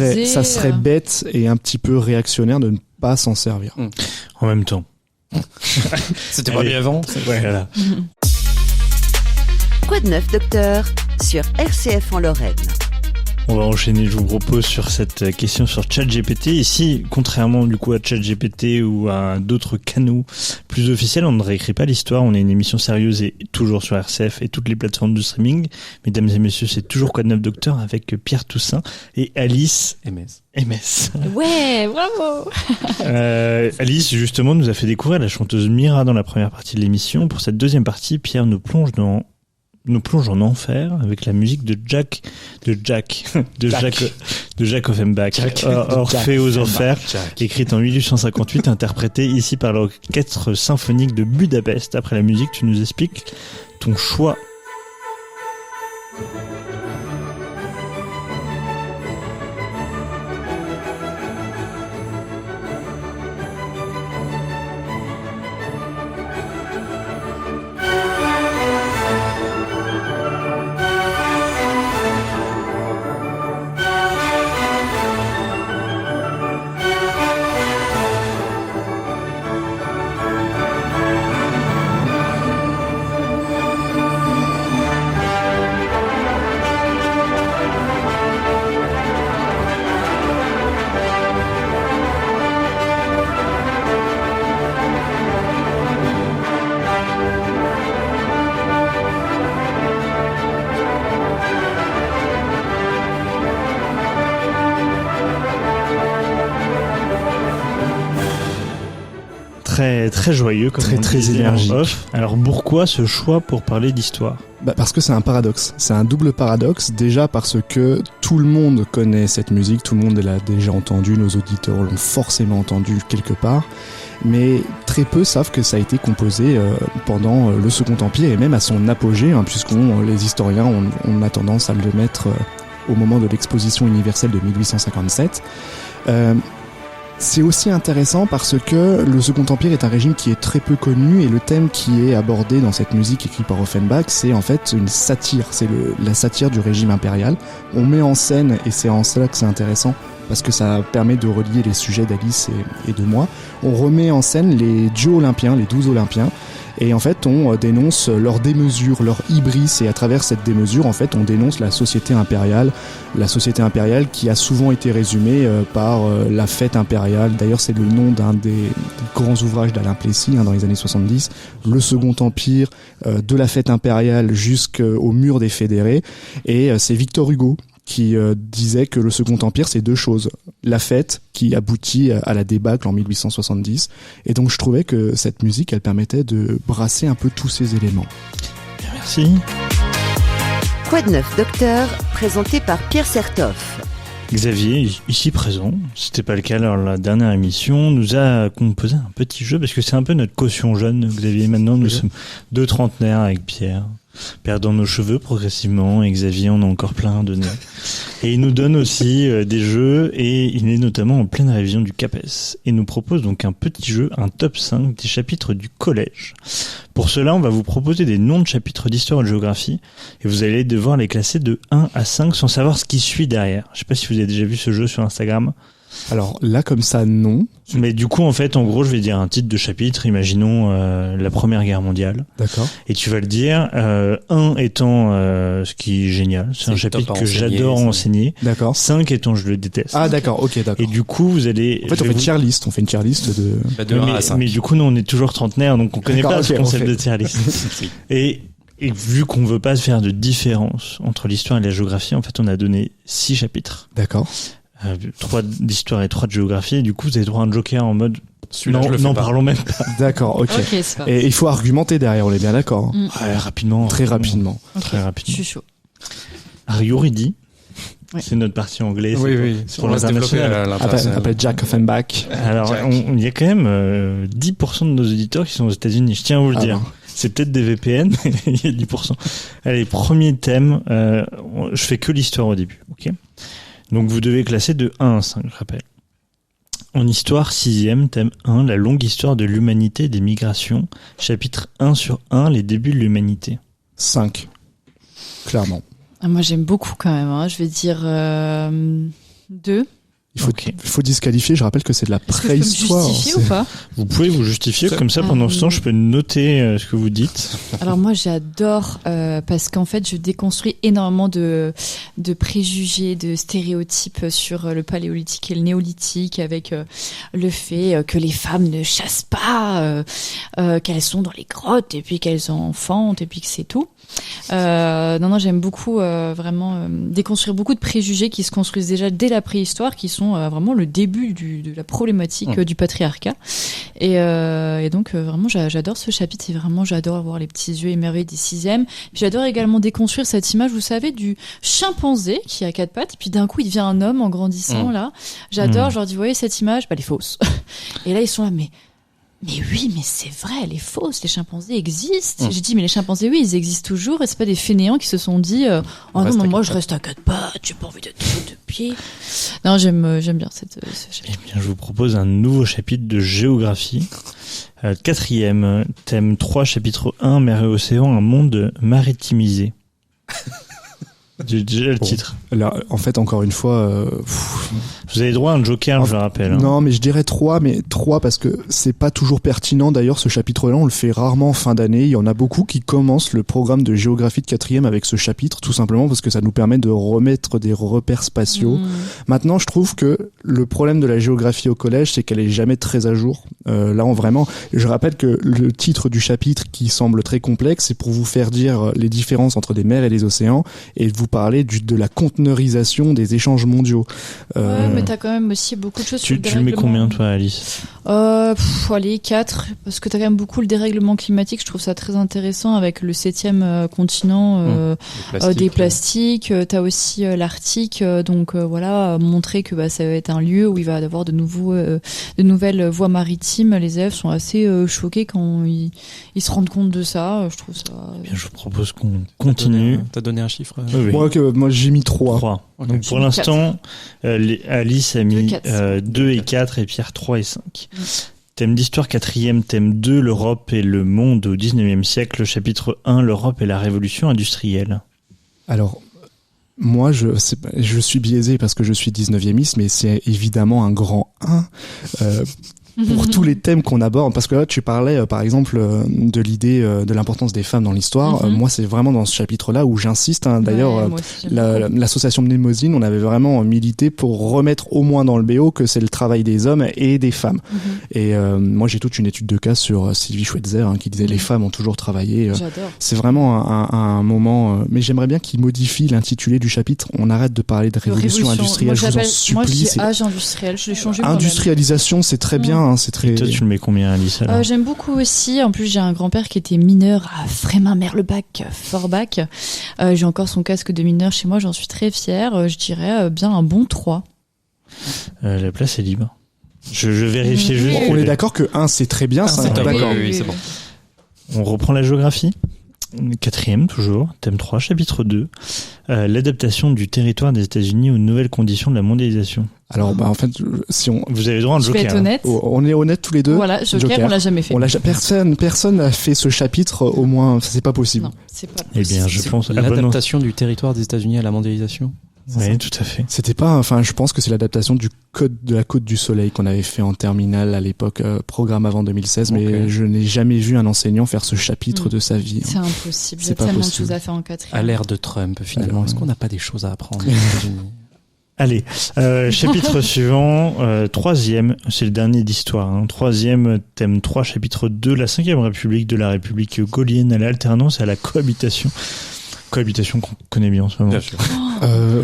et ça serait bête et un petit peu réactionnaire de ne pas s'en servir. En même temps. C'était pas bien avant. Voilà. Quoi de neuf, docteur, sur RCF en Lorraine? On va enchaîner, je vous propose, sur cette question sur ChatGPT. Ici, contrairement du coup à ChatGPT ou à d'autres canaux plus officiels, on ne réécrit pas l'histoire. On est une émission sérieuse et toujours sur RCF et toutes les plateformes de streaming. Mesdames et messieurs, c'est toujours Quoi de neuf, docteur, avec Pierre Toussaint et Alice MS. Ouais, bravo. Alice, justement, nous a fait découvrir la chanteuse Mira dans la première partie de l'émission. Pour cette deuxième partie, Pierre nous plonge en enfer avec la musique de Jack Offenbach, Orphée aux enfers, écrite en 1858, interprétée ici par l'orchestre symphonique de Budapest. Après la musique, tu nous expliques ton choix. Très joyeux, comme très énergique. Alors pourquoi ce choix pour parler d'histoire ? Parce que c'est un paradoxe. C'est un double paradoxe. Déjà parce que tout le monde connaît cette musique, tout le monde l'a déjà entendu, nos auditeurs l'ont forcément entendu quelque part. mais très peu savent que ça a été composé pendant le Second Empire et même à son apogée, les historiens on a tendance à le mettre au moment de l'exposition universelle de 1857. C'est aussi intéressant parce que le Second Empire est un régime qui est très peu connu et le thème qui est abordé dans cette musique écrite par Offenbach, c'est en fait une satire, c'est la satire du régime impérial. On met en scène, et c'est en cela que c'est intéressant, parce que ça permet de relier les sujets d'Alice et de moi, on remet en scène les dieux olympiens, les 12 olympiens, et en fait on dénonce leur démesure, leur hybris, et à travers cette démesure en fait on dénonce la société impériale qui a souvent été résumée par la fête impériale. D'ailleurs c'est le nom d'un des grands ouvrages d'Alain Plessis dans les années 70, le Second Empire, de la fête impériale jusqu'au mur des fédérés, et c'est Victor Hugo qui disait que le Second Empire c'est deux choses, la fête qui aboutit à la débâcle en 1870, et donc je trouvais que cette musique elle permettait de brasser un peu tous ces éléments. Merci. Quoi de neuf, docteur, présenté par Pierre Sertoff. Xavier, ici présent, c'était pas le cas lors de la dernière émission, nous a composé un petit jeu, parce que c'est un peu notre caution jeune, Xavier. Maintenant, nous sommes deux trentenaires avec Pierre, perdant nos cheveux progressivement, et Xavier en a encore plein à donner. Et il nous donne aussi des jeux, et il est notamment en pleine révision du CAPES, et nous propose donc un petit jeu, un top 5 des chapitres du collège. Pour cela, on va vous proposer des noms de chapitres d'histoire et de géographie, et vous allez devoir les classer de 1 à 5 sans savoir ce qui suit derrière. Je sais pas si vous avez déjà vu ce jeu sur Instagram. Alors là, comme ça, non. Mais du coup, en fait, en gros, je vais dire un titre de chapitre, imaginons la Première Guerre mondiale. D'accord. Et tu vas le dire, 1 étant ce qui est génial, c'est un chapitre que j'adore enseigner. D'accord. 5 étant je le déteste. Ah d'accord, ok, d'accord. Et du coup, vous allez... En fait, on fait une tier list de... De 1 à 5. Mais du coup, nous, on est toujours trentenaires, donc on connaît pas ce concept de tier list. Et vu qu'on veut pas se faire de différence entre l'histoire et la géographie, en fait, on a donné 6 chapitres. D'accord. 3 d'histoire et 3 de géographie, et du coup vous avez droit à un joker en mode non, parlons même pas. D'accord, ok. c'est pas. Et il faut argumenter derrière, on est bien d'accord. Ouais, rapidement. Très rapidement. Très rapidement. Je suis chaud. Are you ready? Ouais. C'est notre partie anglaise. Oui. Pour l'international. Après Jack Offenbach. Alors, il y a quand même 10% de nos auditeurs qui sont aux États-Unis. Je tiens à vous le dire. Non. C'est peut-être des VPN, mais il y a 10%. Allez, premier thème. Je fais que l'histoire au début, ok? Donc vous devez classer de 1 à 5, je rappelle. En histoire, 6e, thème 1, la longue histoire de l'humanité et des migrations. Chapitre 1 sur 1, les débuts de l'humanité. 5. Clairement. Moi j'aime beaucoup quand même, hein. Je vais dire 2. Il faut disqualifier, je rappelle que c'est de la préhistoire. Est-ce que je peux me justifier ou pas? Vous pouvez vous justifier, comme ça pendant ce temps je peux noter ce que vous dites. Alors moi j'adore parce qu'en fait je déconstruis énormément de préjugés, de stéréotypes sur le paléolithique et le néolithique, avec le fait que les femmes ne chassent pas, qu'elles sont dans les grottes et puis qu'elles enfantent et puis que c'est tout. Non, j'aime beaucoup vraiment déconstruire beaucoup de préjugés qui se construisent déjà dès la préhistoire, qui sont vraiment le début de la problématique du patriarcat. Et donc vraiment j'adore ce chapitre, et vraiment j'adore avoir les petits yeux émerveillés des 6e. Puis j'adore également déconstruire cette image, vous savez, du chimpanzé qui a 4 pattes, et puis d'un coup il devient un homme en grandissant là. J'adore, je leur dis, vous voyez cette image, elle est fausse. Et là ils sont là, mais oui, mais c'est vrai, elle est fausse, les chimpanzés existent. J'ai dit, mais les chimpanzés, oui, ils existent toujours, et c'est pas des fainéants qui se sont dit, oh non, moi je reste à 4 pattes, j'ai pas envie d'être de 2 pieds. Non, j'aime bien ce chapitre. Eh bien, je vous propose un nouveau chapitre de géographie. 4e, thème 3, chapitre 1, mer et océan, un monde maritimisé. J'ai déjà le titre. Là, en fait, encore une fois... Vous avez droit à un joker, je le rappelle. Hein. Non, mais je dirais 3, mais 3 parce que c'est pas toujours pertinent. D'ailleurs, ce chapitre-là, on le fait rarement en fin d'année. Il y en a beaucoup qui commencent le programme de géographie de 4e avec ce chapitre, tout simplement parce que ça nous permet de remettre des repères spatiaux. Maintenant, je trouve que le problème de la géographie au collège, c'est qu'elle est jamais très à jour. Là, je rappelle que le titre du chapitre, qui semble très complexe, c'est pour vous faire dire les différences entre des mers et des océans, et vous parler de la conteneurisation des échanges mondiaux. Ouais, mais mais t'as quand même aussi beaucoup de choses sur Tu le le mets dérèglement. combien, toi, Alice? Allez, 4, parce que t'as quand même beaucoup le dérèglement climatique. Je trouve ça très intéressant avec le 7e continent, des plastiques. T'as aussi l'Arctique, donc voilà, montrer que ça va être un lieu où il va y avoir de nouvelles voies maritimes. Les élèves sont assez choqués quand ils se rendent compte de ça. Je trouve ça. Bien, je vous propose qu'on continue. T'as donné un chiffre Oui, oui. Moi, j'ai mis 3. 3. Ok. Donc pour l'instant, Alice a mis 4, 2 et 4 et Pierre 3 et 5. Thème d'histoire 4e, thème 2, l'Europe et le monde au 19e siècle, chapitre 1, l'Europe et la révolution industrielle. Alors, moi, je suis biaisé parce que je suis 19e, mais c'est évidemment un grand 1. Pour tous les thèmes qu'on aborde, parce que là tu parlais par exemple de l'idée de l'importance des femmes dans l'histoire. Moi c'est vraiment dans ce chapitre-là où j'insiste. D'ailleurs, l'association Mnemosyne, on avait vraiment milité pour remettre au moins dans le BO que c'est le travail des hommes et des femmes. Et moi j'ai toute une étude de cas sur Sylvie Schweitzer qui disait les femmes ont toujours travaillé. J'adore. C'est vraiment un moment. Mais j'aimerais bien qu'il modifie l'intitulé du chapitre. On arrête de parler de révolution industrielle. Je vous en supplie. Moi je dis âge industriel. Je l'ai changé moi-même. Industrialisation, c'est très bien. C'est très... Et toi, tu le mets combien, Alice, alors J'aime beaucoup aussi. En plus, j'ai un grand-père qui était mineur à Frémin-Merlebach, Forbach. J'ai encore son casque de mineur chez moi. J'en suis très fière. Je dirais bien un bon 3. La place est libre. Je vérifiais juste. On est d'accord que 1 c'est très bien. C'est top. D'accord. Oui, c'est bon. On reprend la géographie. 4e toujours, thème 3, chapitre 2, l'adaptation du territoire des États-Unis aux nouvelles conditions de la mondialisation. Alors en fait, si on... Vous avez le droit à un Je vais joker. être honnête. On est honnête tous les deux. Voilà, Joker, on l'a jamais fait. Personne n'a fait ce chapitre, au moins, c'est pas possible. Non, c'est pas Eh bien, je pense à L'adaptation du territoire des États-Unis à la mondialisation. Oui, tout à fait. C'était pas, je pense que c'est l'adaptation de la Côte du Soleil qu'on avait fait en terminale à l'époque, programme avant 2016, mais je n'ai jamais vu un enseignant faire ce chapitre de sa vie. C'est impossible. Il y C'est a pas tellement de possible. choses à faire en 4e. À l'ère de Trump, finalement. Alors, Est-ce qu'on n'a pas des choses à apprendre aux États-Unis? Allez, chapitre suivant, 3e, c'est le dernier d'histoire. 3e, thème 3, chapitre 2, la 5e République de la République gaulienne à l'alternance et à la cohabitation. Cohabitation qu'on connaît bien en ce moment. Bien sûr.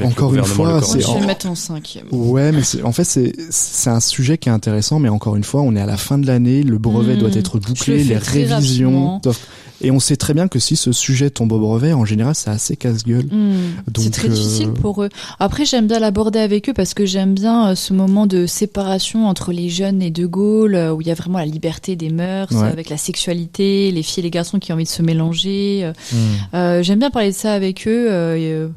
Encore une fois, Moi, c'est je vais le mettre en 5e. Ouais, mais en fait, c'est un sujet qui est intéressant, mais encore une fois, on est à la fin de l'année, le brevet doit être bouclé, les révisions doivent... Et on sait très bien que si ce sujet tombe au brevet, en général, c'est assez casse-gueule. C'est très difficile pour eux. Après, j'aime bien l'aborder avec eux parce que j'aime bien ce moment de séparation entre les jeunes et De Gaulle, où il y a vraiment la liberté des mœurs, avec la sexualité, les filles et les garçons qui ont envie de se mélanger. J'aime bien parler de ça avec eux.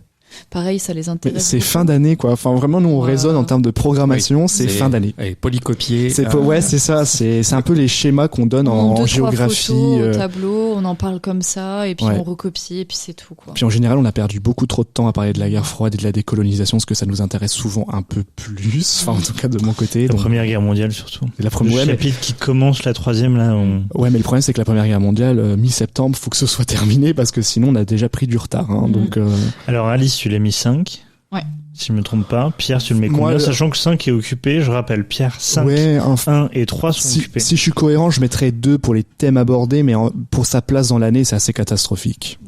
Pareil, ça les intéresse. C'est fin d'année, quoi. Enfin, vraiment, nous, on raisonne en termes de programmation, c'est fin d'année. Et polycopier. Ouais, c'est ça. C'est un peu les schémas qu'on donne en géographie. Photos, au tableau, on en parle comme ça, et puis on recopie, et puis c'est tout, quoi. Puis en général, on a perdu beaucoup trop de temps à parler de la guerre froide et de la décolonisation, parce que ça nous intéresse souvent un peu plus. Enfin, en tout cas, de mon côté. La Première Guerre mondiale, surtout. La première chapitre qui commence la 3e, là. Ouais, mais le problème, c'est que la Première Guerre mondiale, mi-septembre, faut que ce soit terminé, parce que sinon, on a déjà pris du retard. Donc, Alors, Alice, tu l'as mis 5. Ouais. Si je me trompe pas. Pierre, tu le mets combien? Sachant que 5 est occupé, je rappelle, Pierre, 5, 1 et 3 sont occupés. Si je suis cohérent, je mettrais 2 pour les thèmes abordés, mais pour sa place dans l'année, c'est assez catastrophique.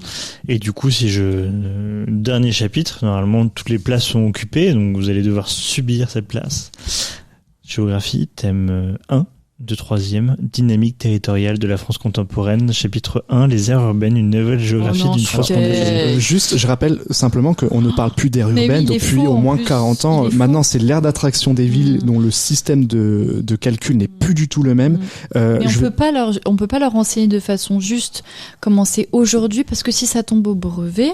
Et du coup, dernier chapitre, normalement, toutes les places sont occupées, donc vous allez devoir subir cette place. Géographie, thème 1. De 3e, dynamique territoriale de la France contemporaine, chapitre 1, les aires urbaines, une nouvelle géographie d'une France contemporaine. Juste, je rappelle simplement qu'on ne parle plus d'aires urbaines depuis au moins 40 ans. Maintenant, c'est l'aire d'attraction des villes dont le système de calcul n'est plus du tout le même. Mais on peut pas leur enseigner de façon juste comment c'est aujourd'hui, parce que si ça tombe au brevet,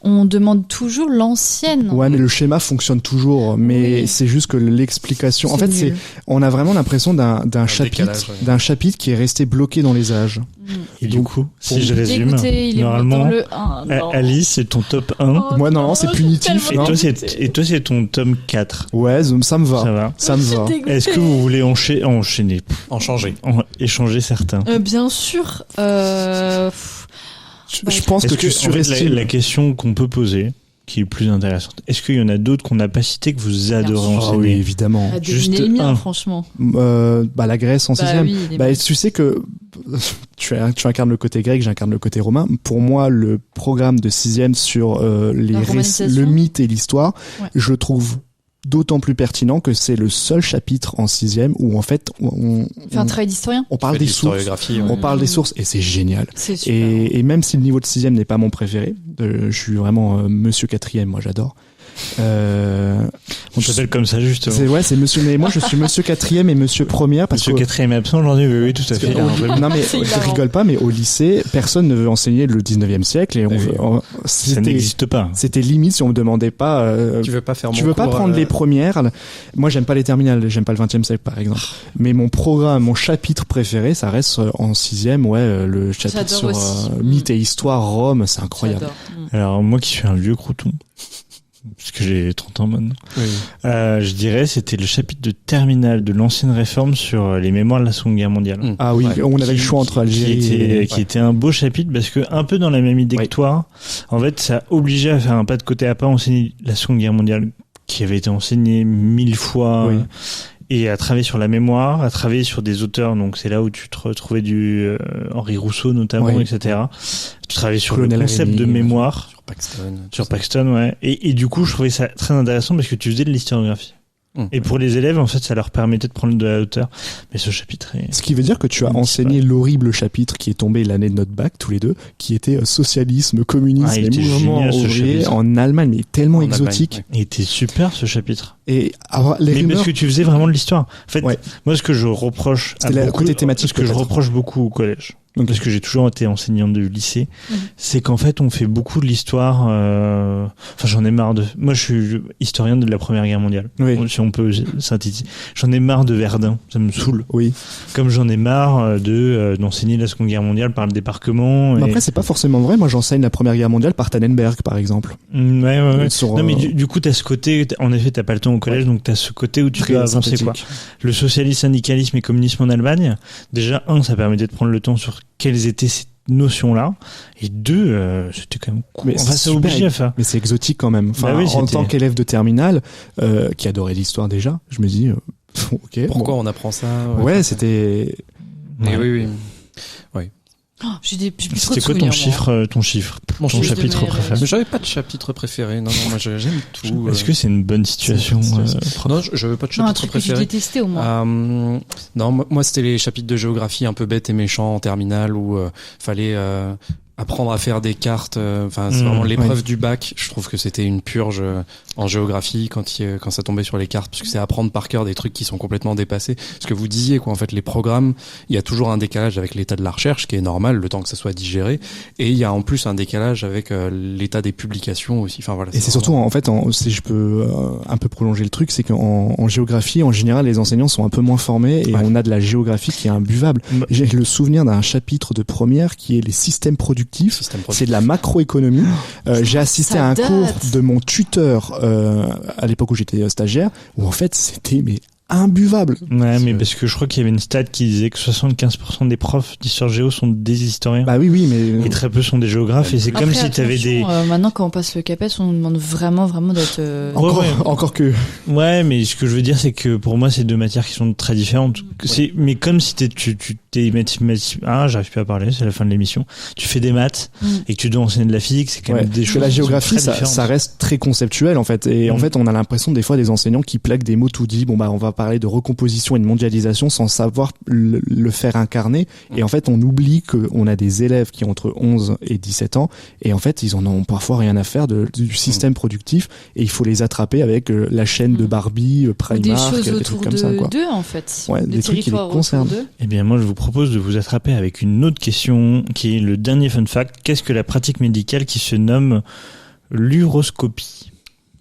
on demande toujours l'ancienne. Ouais, mais le schéma fonctionne toujours, mais c'est juste que l'explication, en fait, on a vraiment l'impression d'un chapitre qui est resté bloqué dans les âges. Et du coup, si je résume, normalement, Alice, c'est ton top 1. Moi, non, c'est punitif. Et toi, c'est ton tome 4. Ouais, ça me va. Ça me va. Est-ce que vous voulez enchaîner? Échanger certains? Bien sûr. Je pense que tu surestimes. La question qu'on peut poser, qui est plus intéressante, est-ce qu'il y en a d'autres qu'on n'a pas cités que vous adorez enseigner? Oui, évidemment. Juste les miens, franchement. La Grèce en 6e. Oui, tu sais que tu incarnes le côté grec, j'incarne le côté romain. Pour moi, le programme de 6e sur le mythe et l'histoire, je le trouve d'autant plus pertinent que c'est le seul chapitre en 6e où en fait on fait un travail d'historien. On parle Fait de des sources, l'historiographie, ouais. on parle des sources et c'est génial. C'est super. Et même si le niveau de 6e n'est pas mon préféré, je suis vraiment monsieur 4e, moi j'adore. On s'appelle comme ça justement. C'est monsieur, mais moi je suis monsieur 4e et monsieur première parce Monsieur que 4e est absent aujourd'hui, oui, tout à fait. non mais C'est je hilarant. rigole pas, mais au lycée personne ne veut enseigner le 19e siècle et Ça n'existe pas. c'était limite si on me demandait pas Tu veux pas faire tu mon veux pas cours, prendre les premières. Moi j'aime pas les terminales, j'aime pas le 20e siècle par exemple, mais mon chapitre préféré ça reste en 6e, le chapitre J'adore sur aussi. mythe et histoire Rome, c'est incroyable. J'adore. Alors moi qui suis un vieux crouton, parce que j'ai 30 ans maintenant, Oui. je dirais c'était le chapitre de terminale de l'ancienne réforme sur les mémoires de la Seconde Guerre mondiale. Ah oui, Ouais. on avait le choix entre Algérie qui était un beau chapitre parce que un peu dans la même idée que toi, en fait ça obligeait à faire un pas de côté à pas enseigner la Seconde Guerre mondiale qui avait été enseignée 1000 fois. Oui. Et à travailler sur la mémoire, à travailler sur des auteurs, donc c'est là où tu te retrouvais du Henri Rousseau notamment, Oui. etc. Tu travaillais sur Colonel le concept Rémy, de mémoire, Sur Paxton. sur Paxton, ouais. Et du coup, je trouvais ça très intéressant parce que tu faisais de l'historiographie. Et pour les élèves, en fait, ça leur permettait de prendre de la hauteur. Mais ce chapitre est... Ce qui veut dire que tu as enseigné l'horrible chapitre qui est tombé l'année de notre bac, tous les deux, qui était socialisme, communisme Ah, il et était mouvement génial, ce ouvrier chapitre. en Allemagne, mais tellement En exotique. Allemagne, Il était super, ce chapitre. Et avoir les Mais rumeurs, parce que tu faisais vraiment de l'histoire. En fait, Ouais. moi, ce que je reproche à C'était le beaucoup, côté thématique, ce que je peut-être. reproche beaucoup au collège, Ok. parce que j'ai toujours été enseignant de lycée, Mhm. c'est qu'en fait, on fait beaucoup de l'histoire. Enfin, j'en ai marre de. Moi, je suis historien de la Première Guerre mondiale. Oui. Si on peut synthétiser. J'en ai marre de Verdun. Ça me saoule. Oui. Comme j'en ai marre d'enseigner la Seconde Guerre mondiale par le débarquement. Mais et- après, c'est pas forcément vrai. Moi, j'enseigne la Première Guerre mondiale par Tannenberg, par exemple. Ouais. Sur, Non, mais du coup, t'as ce côté. En effet, t'as pas le temps au collège, donc t'as ce côté où tu très dois avancer quoi. synthétique. Le socialisme, syndicalisme et communisme en Allemagne, déjà, ça permettait de prendre le temps sur quelles étaient ces notions-là, et deux, c'était quand même cool. Mais Enfin, c'est ça super obligeait à faire. Mais c'est exotique quand même. Enfin, Bah oui, en c'était- tant qu'élève de terminale, qui adorait l'histoire déjà, je me dis, ok. Pourquoi bon. on apprend ça Ouais, c'était. Mais oui. Oh, j'ai des j'ai plus trop C'était de quoi souvenirs, ton chiffre, Mon ton chiffre de chapitre mes préféré? Mais j'avais pas de chapitre préféré. Non, moi j'aime tout. Est-ce que c'est une bonne situation? c'est une bonne situation. prof Non, je veux pas de moi. Non, un chapitre truc que tu préféré. détestais au moins. Non, moi c'était les chapitres de géographie un peu bêtes et méchants en terminale où fallait apprendre à faire des cartes. Enfin, c'est vraiment l'épreuve du bac. Je trouve que c'était une purge en géographie quand ça tombait sur les cartes, parce que c'est apprendre par cœur des trucs qui sont complètement dépassés. Ce que vous disiez, quoi. En fait, les programmes, il y a toujours un décalage avec l'état de la recherche, qui est normal, le temps que ça soit digéré, et il y a en plus un décalage avec l'état des publications aussi. Enfin voilà. Et c'est surtout, en fait, si je peux un peu prolonger le truc, c'est qu'en géographie, en général, les enseignants sont un peu moins formés et Ouais. on a de la géographie qui est imbuvable. Bah. J'ai le souvenir d'un chapitre de première qui est les systèmes productifs. système C'est de la macroéconomie. J'ai assisté Ça à un date. cours de mon tuteur à l'époque où j'étais stagiaire, où en fait c'était imbuvable. Ouais, mais parce que je crois qu'il y avait une stat qui disait que 75% des profs d'histoire géo sont des historiens. Bah oui, mais Et très peu sont des géographes, et c'est comme Après, si t'avais des... attention, maintenant, quand on passe le CAPES, on nous demande vraiment d'être. encore, Ouais. encore que. Ouais, mais ce que je veux dire, c'est que pour moi, c'est deux matières qui sont très différentes. C'est, mais comme si tu t'es j'arrive plus à parler, c'est la fin de l'émission. Tu fais des maths et que tu dois enseigner de la physique, c'est quand même des Parce choses. que la qui sont géographie, très ça différentes. reste très conceptuel en fait. Et en fait, on a l'impression des fois des enseignants qui plaquent des mots tout dits. Bon bah, on va parler de recomposition et de mondialisation sans savoir le faire incarner. Et en fait, on oublie qu'on a des élèves qui ont entre 11 et 17 ans. Et en fait, ils en ont parfois rien à faire du système productif. Et il faut les attraper avec la chaîne de Barbie, Des Primark, choses des autour trucs comme ça, quoi. d'eux, en fait. Ouais, des trucs qui les territoires concernent. autour d'eux. Eh bien, moi, je vous propose de vous attraper avec une autre question, qui est le dernier fun fact. Qu'est-ce que la pratique médicale qui se nomme l'uroscopie?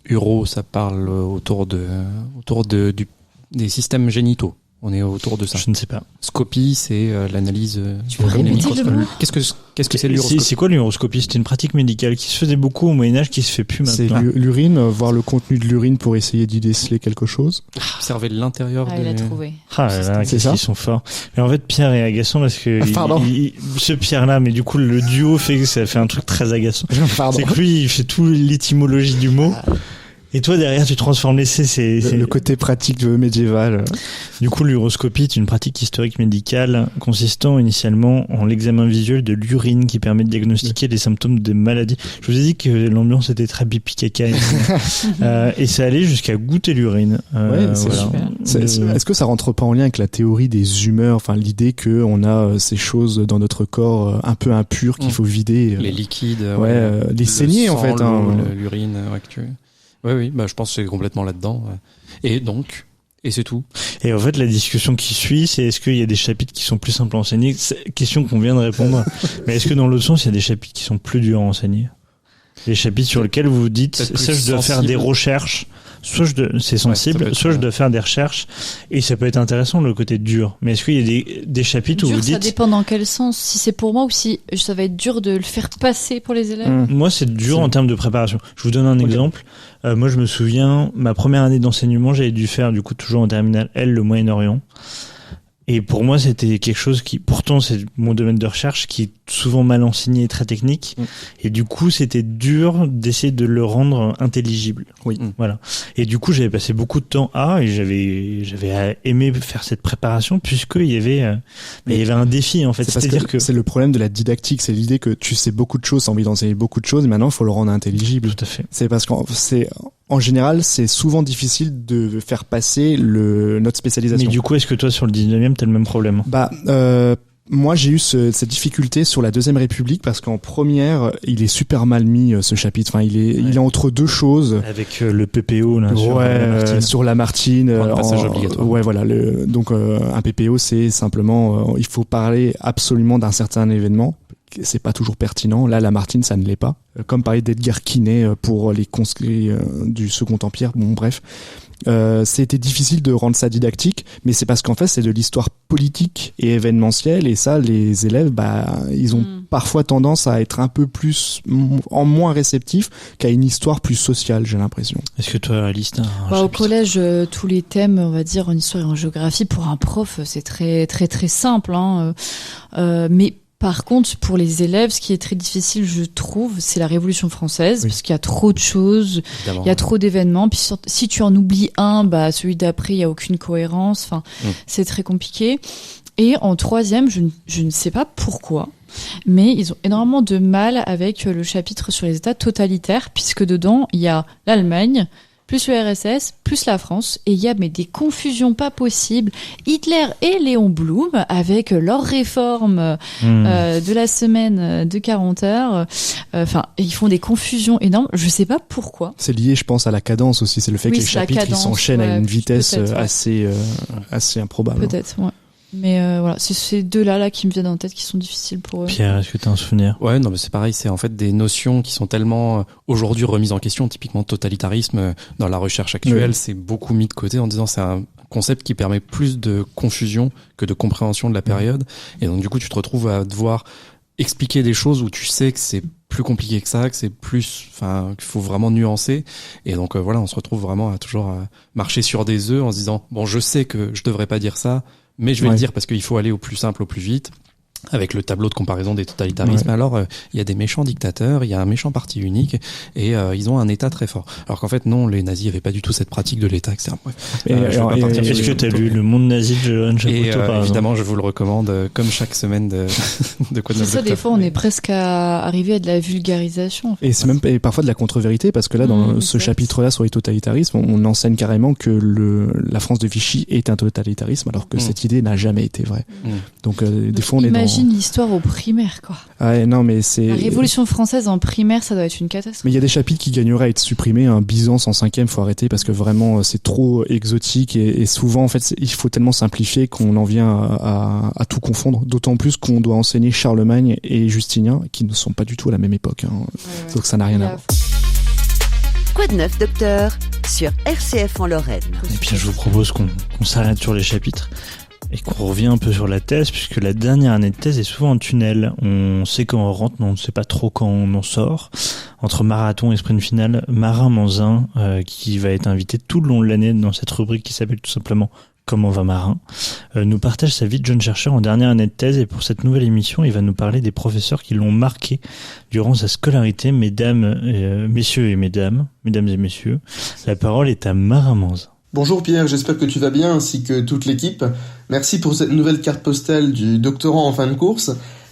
Uro, ça parle autour des systèmes génitaux. On est autour de ça. Je ne sais pas. Scopie, c'est l'analyse. peux répéter le mot Qu'est-ce que c'est l'uroscopie? C'est quoi l'uroscopie? C'était une pratique médicale qui se faisait beaucoup au Moyen-Âge, qui se fait plus C'est maintenant. l'urine, voir le contenu de l'urine pour essayer d'y déceler quelque chose. Observer l'intérieur Ah, il a de. trouvé. Ah là là, C'est qu'est-ce ça qu'ils sont forts. Mais en fait, Pierre est agaçant parce que Pardon. ce Pierre-là, mais du coup, le duo fait que ça fait un truc très agaçant. Pardon. C'est que lui, il fait tout l'étymologie du mot. Et toi, derrière, tu transformes l'essai. C'est Le côté pratique médiéval. Du coup, l'uroscopie est une pratique historique médicale consistant initialement en l'examen visuel de l'urine qui permet de diagnostiquer les symptômes des maladies. Je vous ai dit que l'ambiance était très pipi caca. Et ça allait jusqu'à goûter l'urine. C'est super. Est-ce que ça rentre pas en lien avec la théorie des humeurs, enfin l'idée que on a ces choses dans notre corps un peu impures qu'il faut vider. Les liquides, les saignées sang, en fait. L'urine, que tu... Oui, je pense que c'est complètement là-dedans. Et donc, c'est tout. Et en fait, la discussion qui suit, c'est est-ce qu'il y a des chapitres qui sont plus simples à enseigner? C'est une question qu'on vient de répondre. Mais est-ce que dans l'autre sens, il y a des chapitres qui sont plus durs à enseigner? Les chapitres sur lesquels vous vous dites, ça je dois faire des recherches, c'est sensible, soit je dois faire des recherches, et ça peut être intéressant le côté dur. Mais est-ce qu'il y a des chapitres dur, où vous dites... Ça dépend dans quel sens, si c'est pour moi ou si ça va être dur de le faire passer pour les élèves. Moi, c'est dur en termes de préparation. Je vous donne un exemple. Moi, je me souviens, ma première année d'enseignement, j'avais dû faire, du coup, toujours en terminale L, le Moyen-Orient. Et pour moi, c'était quelque chose qui, pourtant, c'est mon domaine de recherche, qui est souvent mal enseigné et très technique. Et du coup, c'était dur d'essayer de le rendre intelligible. Voilà. Et du coup, j'avais passé beaucoup de temps et j'avais aimé faire cette préparation puisqu'il y avait un défi, en fait. C'est-à-dire que c'est le problème de la didactique, c'est l'idée que tu sais beaucoup de choses, t'as envie d'enseigner beaucoup de choses, et maintenant, il faut le rendre intelligible. Tout à fait. C'est parce qu'en général, c'est souvent difficile de faire passer notre spécialisation. Mais du coup, est-ce que toi, sur le 19e, t'as le même problème? Moi, j'ai eu cette difficulté sur la Deuxième République parce qu'en première, il est super mal mis, ce chapitre. Enfin, il est entre deux choses. Avec le PPO, là, sur Lamartine. Un passage obligatoire. Ouais, voilà. Donc, un PPO, c'est simplement, il faut parler absolument d'un certain événement. C'est pas toujours pertinent. Là, Lamartine, ça ne l'est pas. Comme parler d'Edgar Quinet pour les conscrits du Second Empire. Bon, bref. C'était difficile de rendre ça didactique, mais c'est parce qu'en fait, c'est de l'histoire politique et événementielle, et ça, les élèves, ils ont parfois tendance à être un peu plus, moins réceptifs qu'à une histoire plus sociale, j'ai l'impression. Est-ce que toi, Alice, t'as un Au chapitre? collège, tous les thèmes, on va dire, en histoire et en géographie, pour un prof, c'est très, très, très simple, mais par contre, pour les élèves, ce qui est très difficile, je trouve, c'est la Révolution française, parce qu'il y a trop de choses, il y a trop d'événements. Puis si tu en oublies un, celui d'après, il y a aucune cohérence. Enfin, c'est très compliqué. Et en troisième, je ne sais pas pourquoi, mais ils ont énormément de mal avec le chapitre sur les États totalitaires, puisque dedans, il y a l'Allemagne, plus le RSS, plus la France, et il y a des confusions pas possibles. Hitler et Léon Blum, avec leurs réformes de la semaine de 40 heures, ils font des confusions énormes. Je sais pas pourquoi. C'est lié, je pense, à la cadence aussi. C'est le fait que les chapitres ils s'enchaînent à une vitesse assez improbable. Peut-être, ouais. Mais voilà, c'est ces deux-là qui me viennent en tête qui sont difficiles pour eux. Pierre, est-ce que tu as un souvenir? Ouais, non, mais c'est pareil, c'est en fait des notions qui sont tellement aujourd'hui remises en question. Typiquement, totalitarisme dans la recherche actuelle, c'est beaucoup mis de côté en disant c'est un concept qui permet plus de confusion que de compréhension de la période. Et donc du coup, tu te retrouves à devoir expliquer des choses où tu sais que c'est plus compliqué que ça, que c'est plus, qu'il faut vraiment nuancer. Et donc voilà, on se retrouve vraiment à toujours marcher sur des œufs en se disant bon, je sais que je devrais pas dire ça, mais je vais le dire parce qu'il faut aller au plus simple, au plus vite, avec le tableau de comparaison des totalitarismes. Alors, il y a des méchants dictateurs, il y a un méchant parti unique, et ils ont un État très fort. Alors qu'en fait, non, les nazis n'avaient pas du tout cette pratique de l'État, etc. Est-ce que tu as lu Le Monde nazi de Johann Chapoutot, par exemple? Évidemment, je vous le recommande, comme chaque semaine de Quoi de neuf, ça, des fois, on est presque à arriver à de la vulgarisation. En fait. Et c'est même parfois de la contre-vérité, parce que là, dans ce chapitre-là sur les totalitarismes, on enseigne carrément que la France de Vichy est un totalitarisme, alors que cette idée n'a jamais été vraie. Donc, des fois, on est dans... Imagine l'histoire au primaire, quoi. Ouais, non, mais c'est... La Révolution française en primaire, ça doit être une catastrophe. Mais il y a des chapitres qui gagneraient à être supprimés. Byzance en 5e, faut arrêter parce que vraiment, c'est trop exotique et souvent, en fait, il faut tellement simplifier qu'on en vient à tout confondre. D'autant plus qu'on doit enseigner Charlemagne et Justinien, qui ne sont pas du tout à la même époque. Donc ça n'a rien à voir. Quoi de neuf, docteur, sur RCF en Lorraine? Et puis je vous propose qu'on s'arrête sur les chapitres et qu'on revient un peu sur la thèse, puisque la dernière année de thèse est souvent en tunnel. On sait quand on rentre, mais on ne sait pas trop quand on en sort. Entre marathon et sprint final, Marin Manzin, qui va être invité tout le long de l'année dans cette rubrique qui s'appelle tout simplement Comment va Marin, nous partage sa vie de jeune chercheur en dernière année de thèse, et pour cette nouvelle émission, il va nous parler des professeurs qui l'ont marqué durant sa scolarité. Messieurs et mesdames et messieurs, la parole est à Marin Manz. Bonjour Pierre, j'espère que tu vas bien ainsi que toute l'équipe. Merci pour cette nouvelle carte postale du doctorant en fin de course.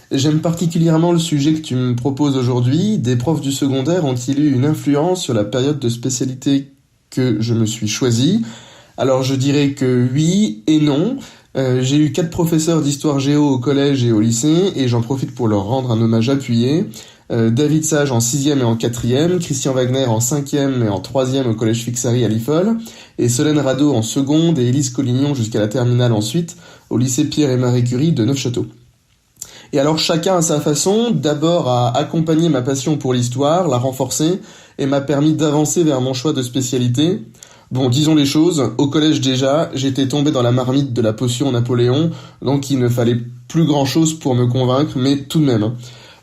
J'aime particulièrement le sujet que tu me proposes aujourd'hui. Des profs du secondaire ont-ils eu une influence sur la période de spécialité que je me suis choisi ? Alors je dirais que oui et non. J'ai eu 4 professeurs d'histoire géo au collège et au lycée, et j'en profite pour leur rendre un hommage appuyé. David Sage en 6e et en 4e, Christian Wagner en 5e et en 3e au collège Fixari à Liffol, et Solène Rado en seconde et Élise Collignon jusqu'à la terminale ensuite au lycée Pierre et Marie Curie de Neufchâteau. Et alors chacun à sa façon, d'abord a accompagné ma passion pour l'histoire, l'a renforcée et m'a permis d'avancer vers mon choix de spécialité. Bon, disons les choses, au collège déjà, j'étais tombé dans la marmite de la potion Napoléon, donc il ne fallait plus grand chose pour me convaincre, mais tout de même.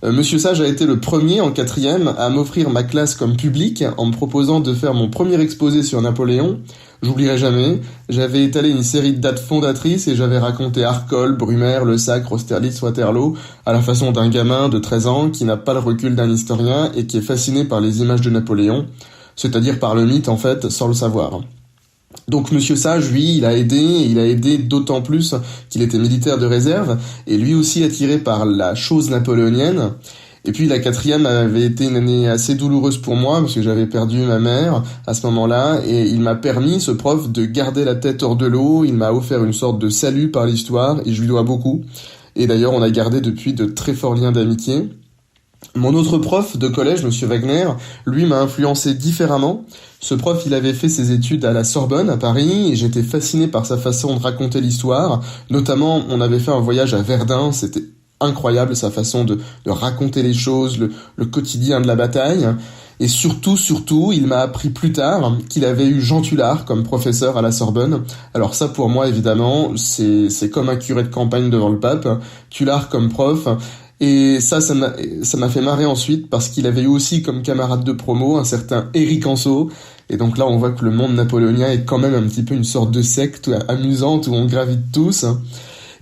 Monsieur Sage a été le premier en 4e à m'offrir ma classe comme public en me proposant de faire mon premier exposé sur Napoléon. J'oublierai jamais, j'avais étalé une série de dates fondatrices et j'avais raconté Arcole, Brumaire, Le Sacre, Austerlitz, Waterloo, à la façon d'un gamin de 13 ans qui n'a pas le recul d'un historien et qui est fasciné par les images de Napoléon, c'est-à-dire par le mythe en fait, sans le savoir. Donc Monsieur Sage, lui, il a aidé d'autant plus qu'il était militaire de réserve, et lui aussi attiré par la chose napoléonienne. Et puis la 4e avait été une année assez douloureuse pour moi, parce que j'avais perdu ma mère à ce moment-là, et il m'a permis, ce prof, de garder la tête hors de l'eau. Il m'a offert une sorte de salut par l'histoire, et je lui dois beaucoup. Et d'ailleurs, on a gardé depuis de très forts liens d'amitié. Mon autre prof de collège, Monsieur Wagner, lui m'a influencé différemment. Ce prof, il avait fait ses études à la Sorbonne, à Paris, et j'étais fasciné par sa façon de raconter l'histoire. Notamment, on avait fait un voyage à Verdun, c'était incroyable sa façon de raconter les choses, le quotidien de la bataille. Et surtout, il m'a appris plus tard qu'il avait eu Jean Tullard comme professeur à la Sorbonne. Alors ça, pour moi, évidemment, c'est comme un curé de campagne devant le pape. Tullard comme prof. Et ça m'a fait marrer ensuite parce qu'il avait eu aussi comme camarade de promo un certain Éric Anceau. Et donc là, on voit que le monde napoléonien est quand même un petit peu une sorte de secte amusante où on gravite tous.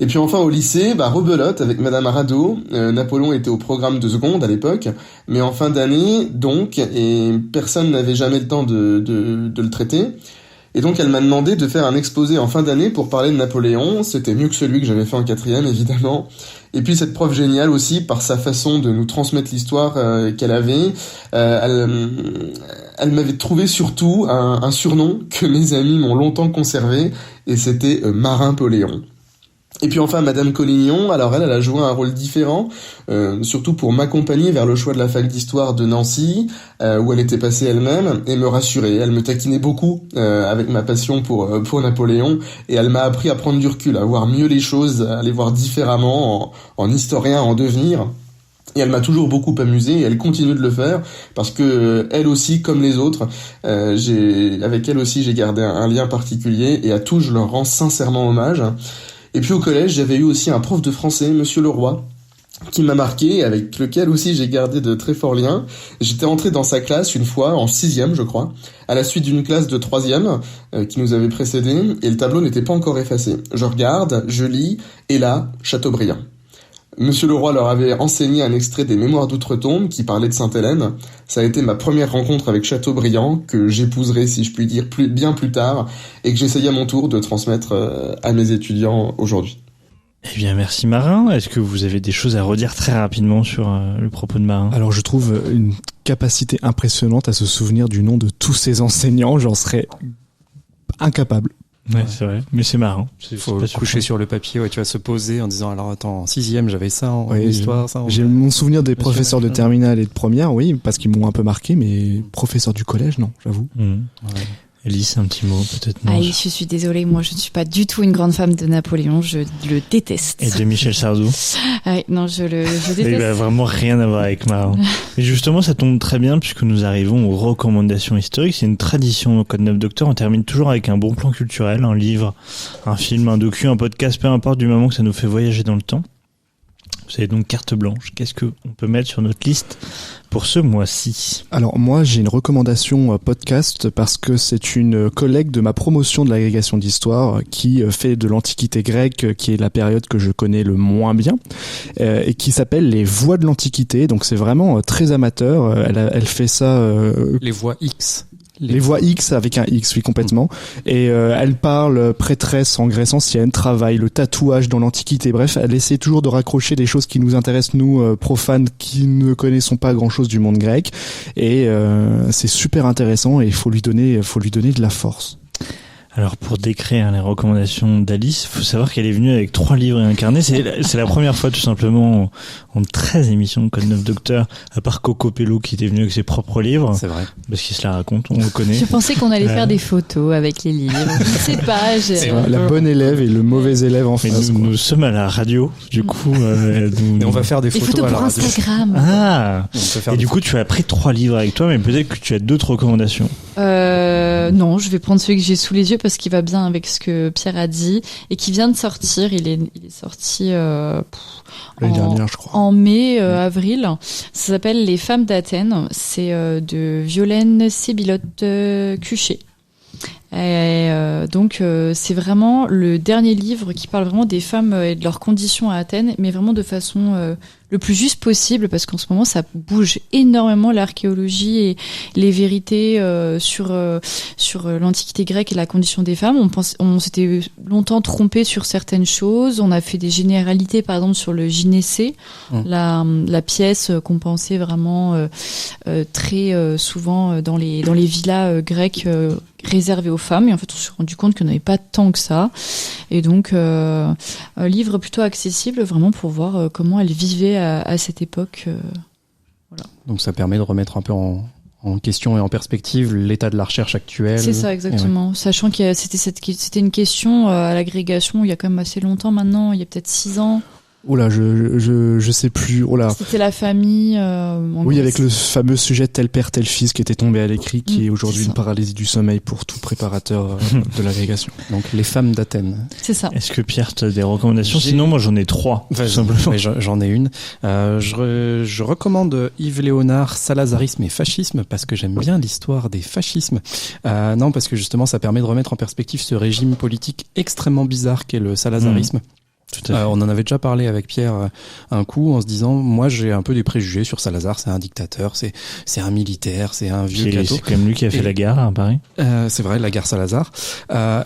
Et puis enfin au lycée, rebelote avec Madame Rado. Napoléon était au programme de seconde à l'époque, mais en fin d'année donc, et personne n'avait jamais le temps de le traiter. Et donc elle m'a demandé de faire un exposé en fin d'année pour parler de Napoléon. C'était mieux que celui que j'avais fait en 4e, évidemment. Et puis cette prof géniale aussi, par sa façon de nous transmettre l'histoire qu'elle avait, elle m'avait trouvé surtout un surnom que mes amis m'ont longtemps conservé, et c'était Marin-Poléon. Et puis enfin Madame Collignon, alors elle a joué un rôle différent, surtout pour m'accompagner vers le choix de la fac d'histoire de Nancy, où elle était passée elle-même, et me rassurer. Elle me taquinait beaucoup avec ma passion pour Napoléon, et elle m'a appris à prendre du recul, à voir mieux les choses, à les voir différemment en historien, en devenir. Et elle m'a toujours beaucoup amusé, et elle continue de le faire, parce que elle aussi, comme les autres, avec elle aussi j'ai gardé un lien particulier, et à tous je leur rends sincèrement hommage. Et puis au collège, j'avais eu aussi un prof de français, Monsieur Leroy, qui m'a marqué, avec lequel aussi j'ai gardé de très forts liens. J'étais entré dans sa classe une fois, en 6e je crois, à la suite d'une classe de 3e qui nous avait précédé, et le tableau n'était pas encore effacé. Je regarde, je lis, et là, Chateaubriand. Monsieur Leroy leur avait enseigné un extrait des Mémoires d'Outre-Tombe qui parlait de Sainte-Hélène. Ça a été ma première rencontre avec Chateaubriand, que j'épouserai, si je puis dire, bien plus tard, et que j'essaye à mon tour de transmettre à mes étudiants aujourd'hui. Eh bien, merci Marin. Est-ce que vous avez des choses à redire très rapidement sur le propos de Marin ? Alors je trouve une capacité impressionnante à se souvenir du nom de tous ses enseignants. J'en serais incapable. Ouais, c'est vrai, mais c'est marrant. Il faut coucher sur le papier, tu vas se poser en disant alors attends, en 6e j'avais ça en histoire, ça. J'ai mon souvenir des professeurs de terminale et de première, oui, parce qu'ils m'ont un peu marqué, mais professeurs du collège, non, j'avoue. Ouais. Elise, un petit mot peut-être. Je suis désolée, moi je ne suis pas du tout une grande femme de Napoléon, je le déteste. Et de Michel Sardou. Non, je déteste. Il va vraiment rien à voir avec Marin. Mais justement, ça tombe très bien puisque nous arrivons aux recommandations historiques. C'est une tradition au Code 9 Docteur. On termine toujours avec un bon plan culturel, un livre, un film, un docu, un podcast, peu importe, du moment que ça nous fait voyager dans le temps. Vous avez donc carte blanche. Qu'est-ce qu'on peut mettre sur notre liste pour ce mois-ci? Alors moi j'ai une recommandation podcast parce que c'est une collègue de ma promotion de l'agrégation d'histoire qui fait de l'Antiquité grecque, qui est la période que je connais le moins bien, et qui s'appelle Les Voies de l'Antiquité. Donc c'est vraiment très amateur. Elle fait ça. Les voies X. Les voies X avec un X, oui, complètement. Et elle parle prêtresse en Grèce ancienne, travail, le tatouage dans l'Antiquité. Bref, elle essaie toujours de raccrocher des choses qui nous intéressent, nous, profanes, qui ne connaissons pas grand-chose du monde grec. Et c'est super intéressant et il faut lui donner de la force. Alors pour décrire les recommandations d'Alice, faut savoir qu'elle est venue avec 3 livres et un carnet. C'est la première fois tout simplement en 13 émissions de Code 9 Docteur, à part Coco Pello qui était venu avec ses propres livres. C'est vrai. Parce qu'il se la raconte, on le connaît. Je pensais qu'on allait faire des photos avec les livres. Je ne sais pas. La bonne élève et le mauvais élève en face. Nous sommes à la radio, du coup. Et on va faire des photos à la pour radio. Instagram. Ah. Et du coup, photos. tu as pris 3 livres avec toi, mais peut-être que tu as d'autres recommandations. Non, je vais prendre celui que j'ai sous les yeux parce qu'il va bien avec ce que Pierre a dit et qui vient de sortir. Il est sorti L'année dernière, je crois. En mai, avril. Ça s'appelle Les femmes d'Athènes. C'est de Violaine Sébilotte-Cuchet. Et donc c'est vraiment le dernier livre qui parle vraiment des femmes et de leurs conditions à Athènes, mais vraiment de façon le plus juste possible, parce qu'en ce moment ça bouge énormément, l'archéologie et les vérités sur l'Antiquité grecque et la condition des femmes. On s'était longtemps trompé sur certaines choses. On a fait des généralités, par exemple sur le gynécée, la pièce qu'on pensait vraiment très souvent dans les villas grecques réservé aux femmes, et en fait on s'est rendu compte qu'il n'y en avait pas tant que ça, et donc un livre plutôt accessible vraiment pour voir comment elle vivait à cette époque. Voilà. Donc ça permet de remettre un peu en question et en perspective l'état de la recherche actuelle. C'est ça, exactement. Ouais. Sachant que c'était une question à l'agrégation il y a quand même assez longtemps maintenant, il y a peut-être 6 ans. Oula, je sais plus. Oula. C'était la famille. Oui, avec le fameux sujet tel père, tel fils qui était tombé à l'écrit, qui est aujourd'hui une paralysie du sommeil pour tout préparateur de l'agrégation. Donc les femmes d'Athènes. C'est ça. Est-ce que Pierre, tu as des recommandations? Sinon, moi j'en ai 3. Tout simplement. Oui, j'en ai une. Je recommande Yves Léonard, Salazarisme et fascisme, parce que j'aime bien l'histoire des fascismes. Non, parce que justement, ça permet de remettre en perspective ce régime politique extrêmement bizarre qu'est le salazarisme. On en avait déjà parlé avec Pierre un coup en se disant, moi j'ai un peu des préjugés sur Salazar, c'est un dictateur, c'est un militaire, c'est un vieux gâteau. C'est quand même lui qui a fait la gare à Paris. C'est vrai, la gare Salazar.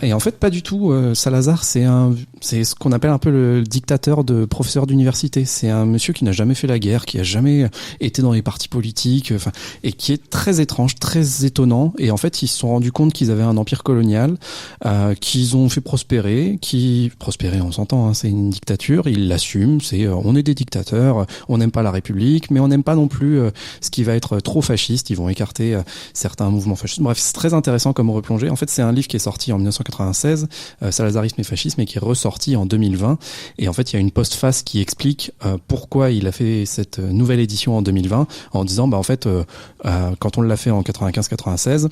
Et en fait pas du tout. Salazar c'est ce qu'on appelle un peu le dictateur de professeur d'université. C'est un monsieur qui n'a jamais fait la guerre, qui a jamais été dans les partis politiques, et qui est très étrange, très étonnant. Et en fait ils se sont rendus compte qu'ils avaient un empire colonial, qu'ils ont fait prospérer, on s'entend, hein, c'est une dictature, ils l'assument, on est des dictateurs, on n'aime pas la République, mais on n'aime pas non plus ce qui va être trop fasciste, ils vont écarter certains mouvements fascistes. Bref, c'est très intéressant comme replongée. En fait, c'est un livre qui est sorti en 1996, Salazarisme et fascisme, et qui est ressorti en 2020. Et en fait, il y a une postface qui explique pourquoi il a fait cette nouvelle édition en 2020, en disant, en fait, quand on l'a fait en 95-96,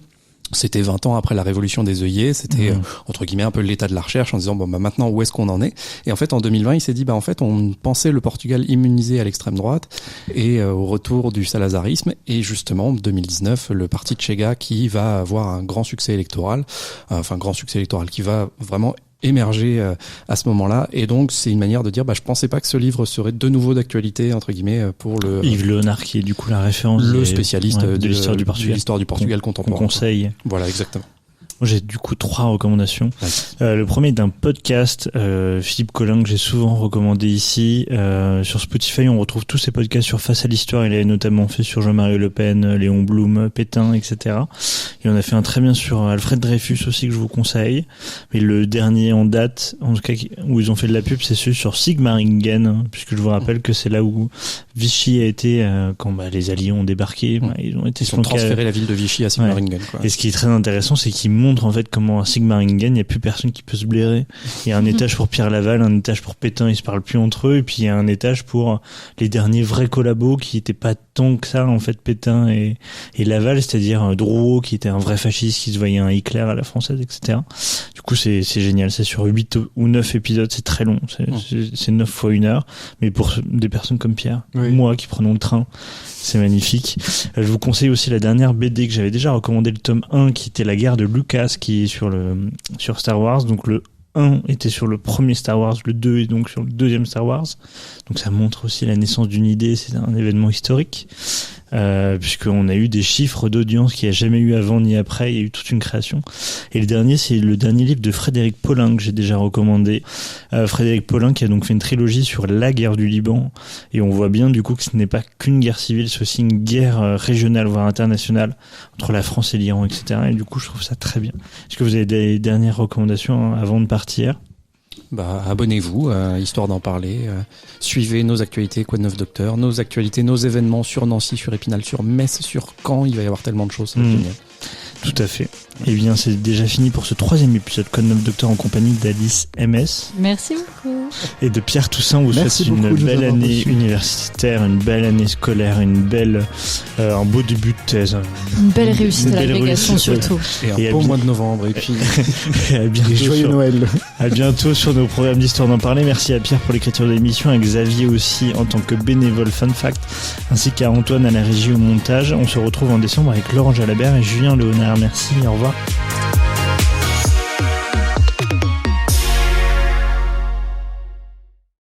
c'était 20 ans après la révolution des œillets, c'était entre guillemets un peu l'état de la recherche en disant maintenant où est-ce qu'on en est. Et en fait en 2020 il s'est dit en fait on pensait le Portugal immunisé à l'extrême droite et au retour du salazarisme, et justement en 2019 le parti de Chega qui va avoir un grand succès électoral, qui va vraiment émerger à ce moment-là, et donc c'est une manière de dire je pensais pas que ce livre serait de nouveau d'actualité entre guillemets pour le Yves Léonard qui est du coup la référence, le spécialiste de l'histoire du Portugal contemporain. On conseille. Voilà, exactement. Moi, j'ai du coup 3 recommandations. Le premier est d'un podcast, Philippe Collin, que j'ai souvent recommandé ici. Sur Spotify, on retrouve tous ces podcasts sur Face à l'Histoire. Il a notamment fait sur Jean-Marie Le Pen, Léon Blum, Pétain, etc. Il en a fait un très bien sur Alfred Dreyfus aussi, que je vous conseille. Mais le dernier en date, en tout cas, où ils ont fait de la pub, c'est celui sur Sigmaringen, puisque je vous rappelle que c'est là où Vichy a été, quand les Alliés ont débarqué. Ils ont transféré la ville de Vichy à Sigmaringen. Ouais. Et ce qui est très intéressant, c'est qu'ils montrent montre en fait comment à Sigmaringen, il n'y a plus personne qui peut se blairer. Il y a un étage pour Pierre Laval, un étage pour Pétain, ils se parlent plus entre eux, et puis il y a un étage pour les derniers vrais collabos qui étaient pas tant que ça en fait, Pétain et Laval, c'est-à-dire Drouot qui était un vrai fasciste qui se voyait un Hitler à la française, etc. Du coup c'est génial, c'est sur 8 ou 9 épisodes, c'est très long, c'est 9 fois 1 heure, mais pour des personnes comme Pierre, moi qui prenons le train, c'est magnifique. Je vous conseille aussi la dernière BD que j'avais déjà recommandé, le tome 1 qui était La guerre de Lucas, qui est sur Star Wars. Donc le 1 était sur le premier Star Wars, le 2 est donc sur le deuxième Star Wars. Donc ça montre aussi la naissance d'une idée, c'est un événement historique. Puisqu'on a eu des chiffres d'audience qu'il n'y a jamais eu avant ni après, il y a eu toute une création. Et le dernier, c'est le dernier livre de Frédéric Paulin que j'ai déjà recommandé. Frédéric Paulin qui a donc fait une trilogie sur la guerre du Liban, et on voit bien du coup que ce n'est pas qu'une guerre civile, c'est aussi une guerre régionale voire internationale entre la France et l'Iran, etc. Et du coup je trouve ça très bien. Est-ce que vous avez des dernières recommandations avant de partir? Abonnez-vous, histoire d'en parler. Suivez nos actualités, Quoi de neuf Docteur, nos actualités, nos événements sur Nancy, sur Épinal, sur Metz, sur Caen. Il va y avoir tellement de choses, c'est génial. Tout à fait. Eh bien, c'est déjà fini pour ce 3e épisode Quoi de neuf Docteur en compagnie d'Alice MS. Merci beaucoup. Et de Pierre Toussaint. Vous souhaite une belle année universitaire, une belle année scolaire, un beau début de thèse. Une belle réussite à l'agrégation surtout. Et un beau mois de novembre. Et puis, à bientôt. Joyeux Noël. À bientôt sur nos programmes d'Histoire d'en parler. Merci à Pierre pour l'écriture de l'émission, à Xavier aussi en tant que bénévole Fun Fact, ainsi qu'à Antoine à la régie au montage. On se retrouve en décembre avec Laurent Jalabert et Julien Léonard. Merci, au revoir.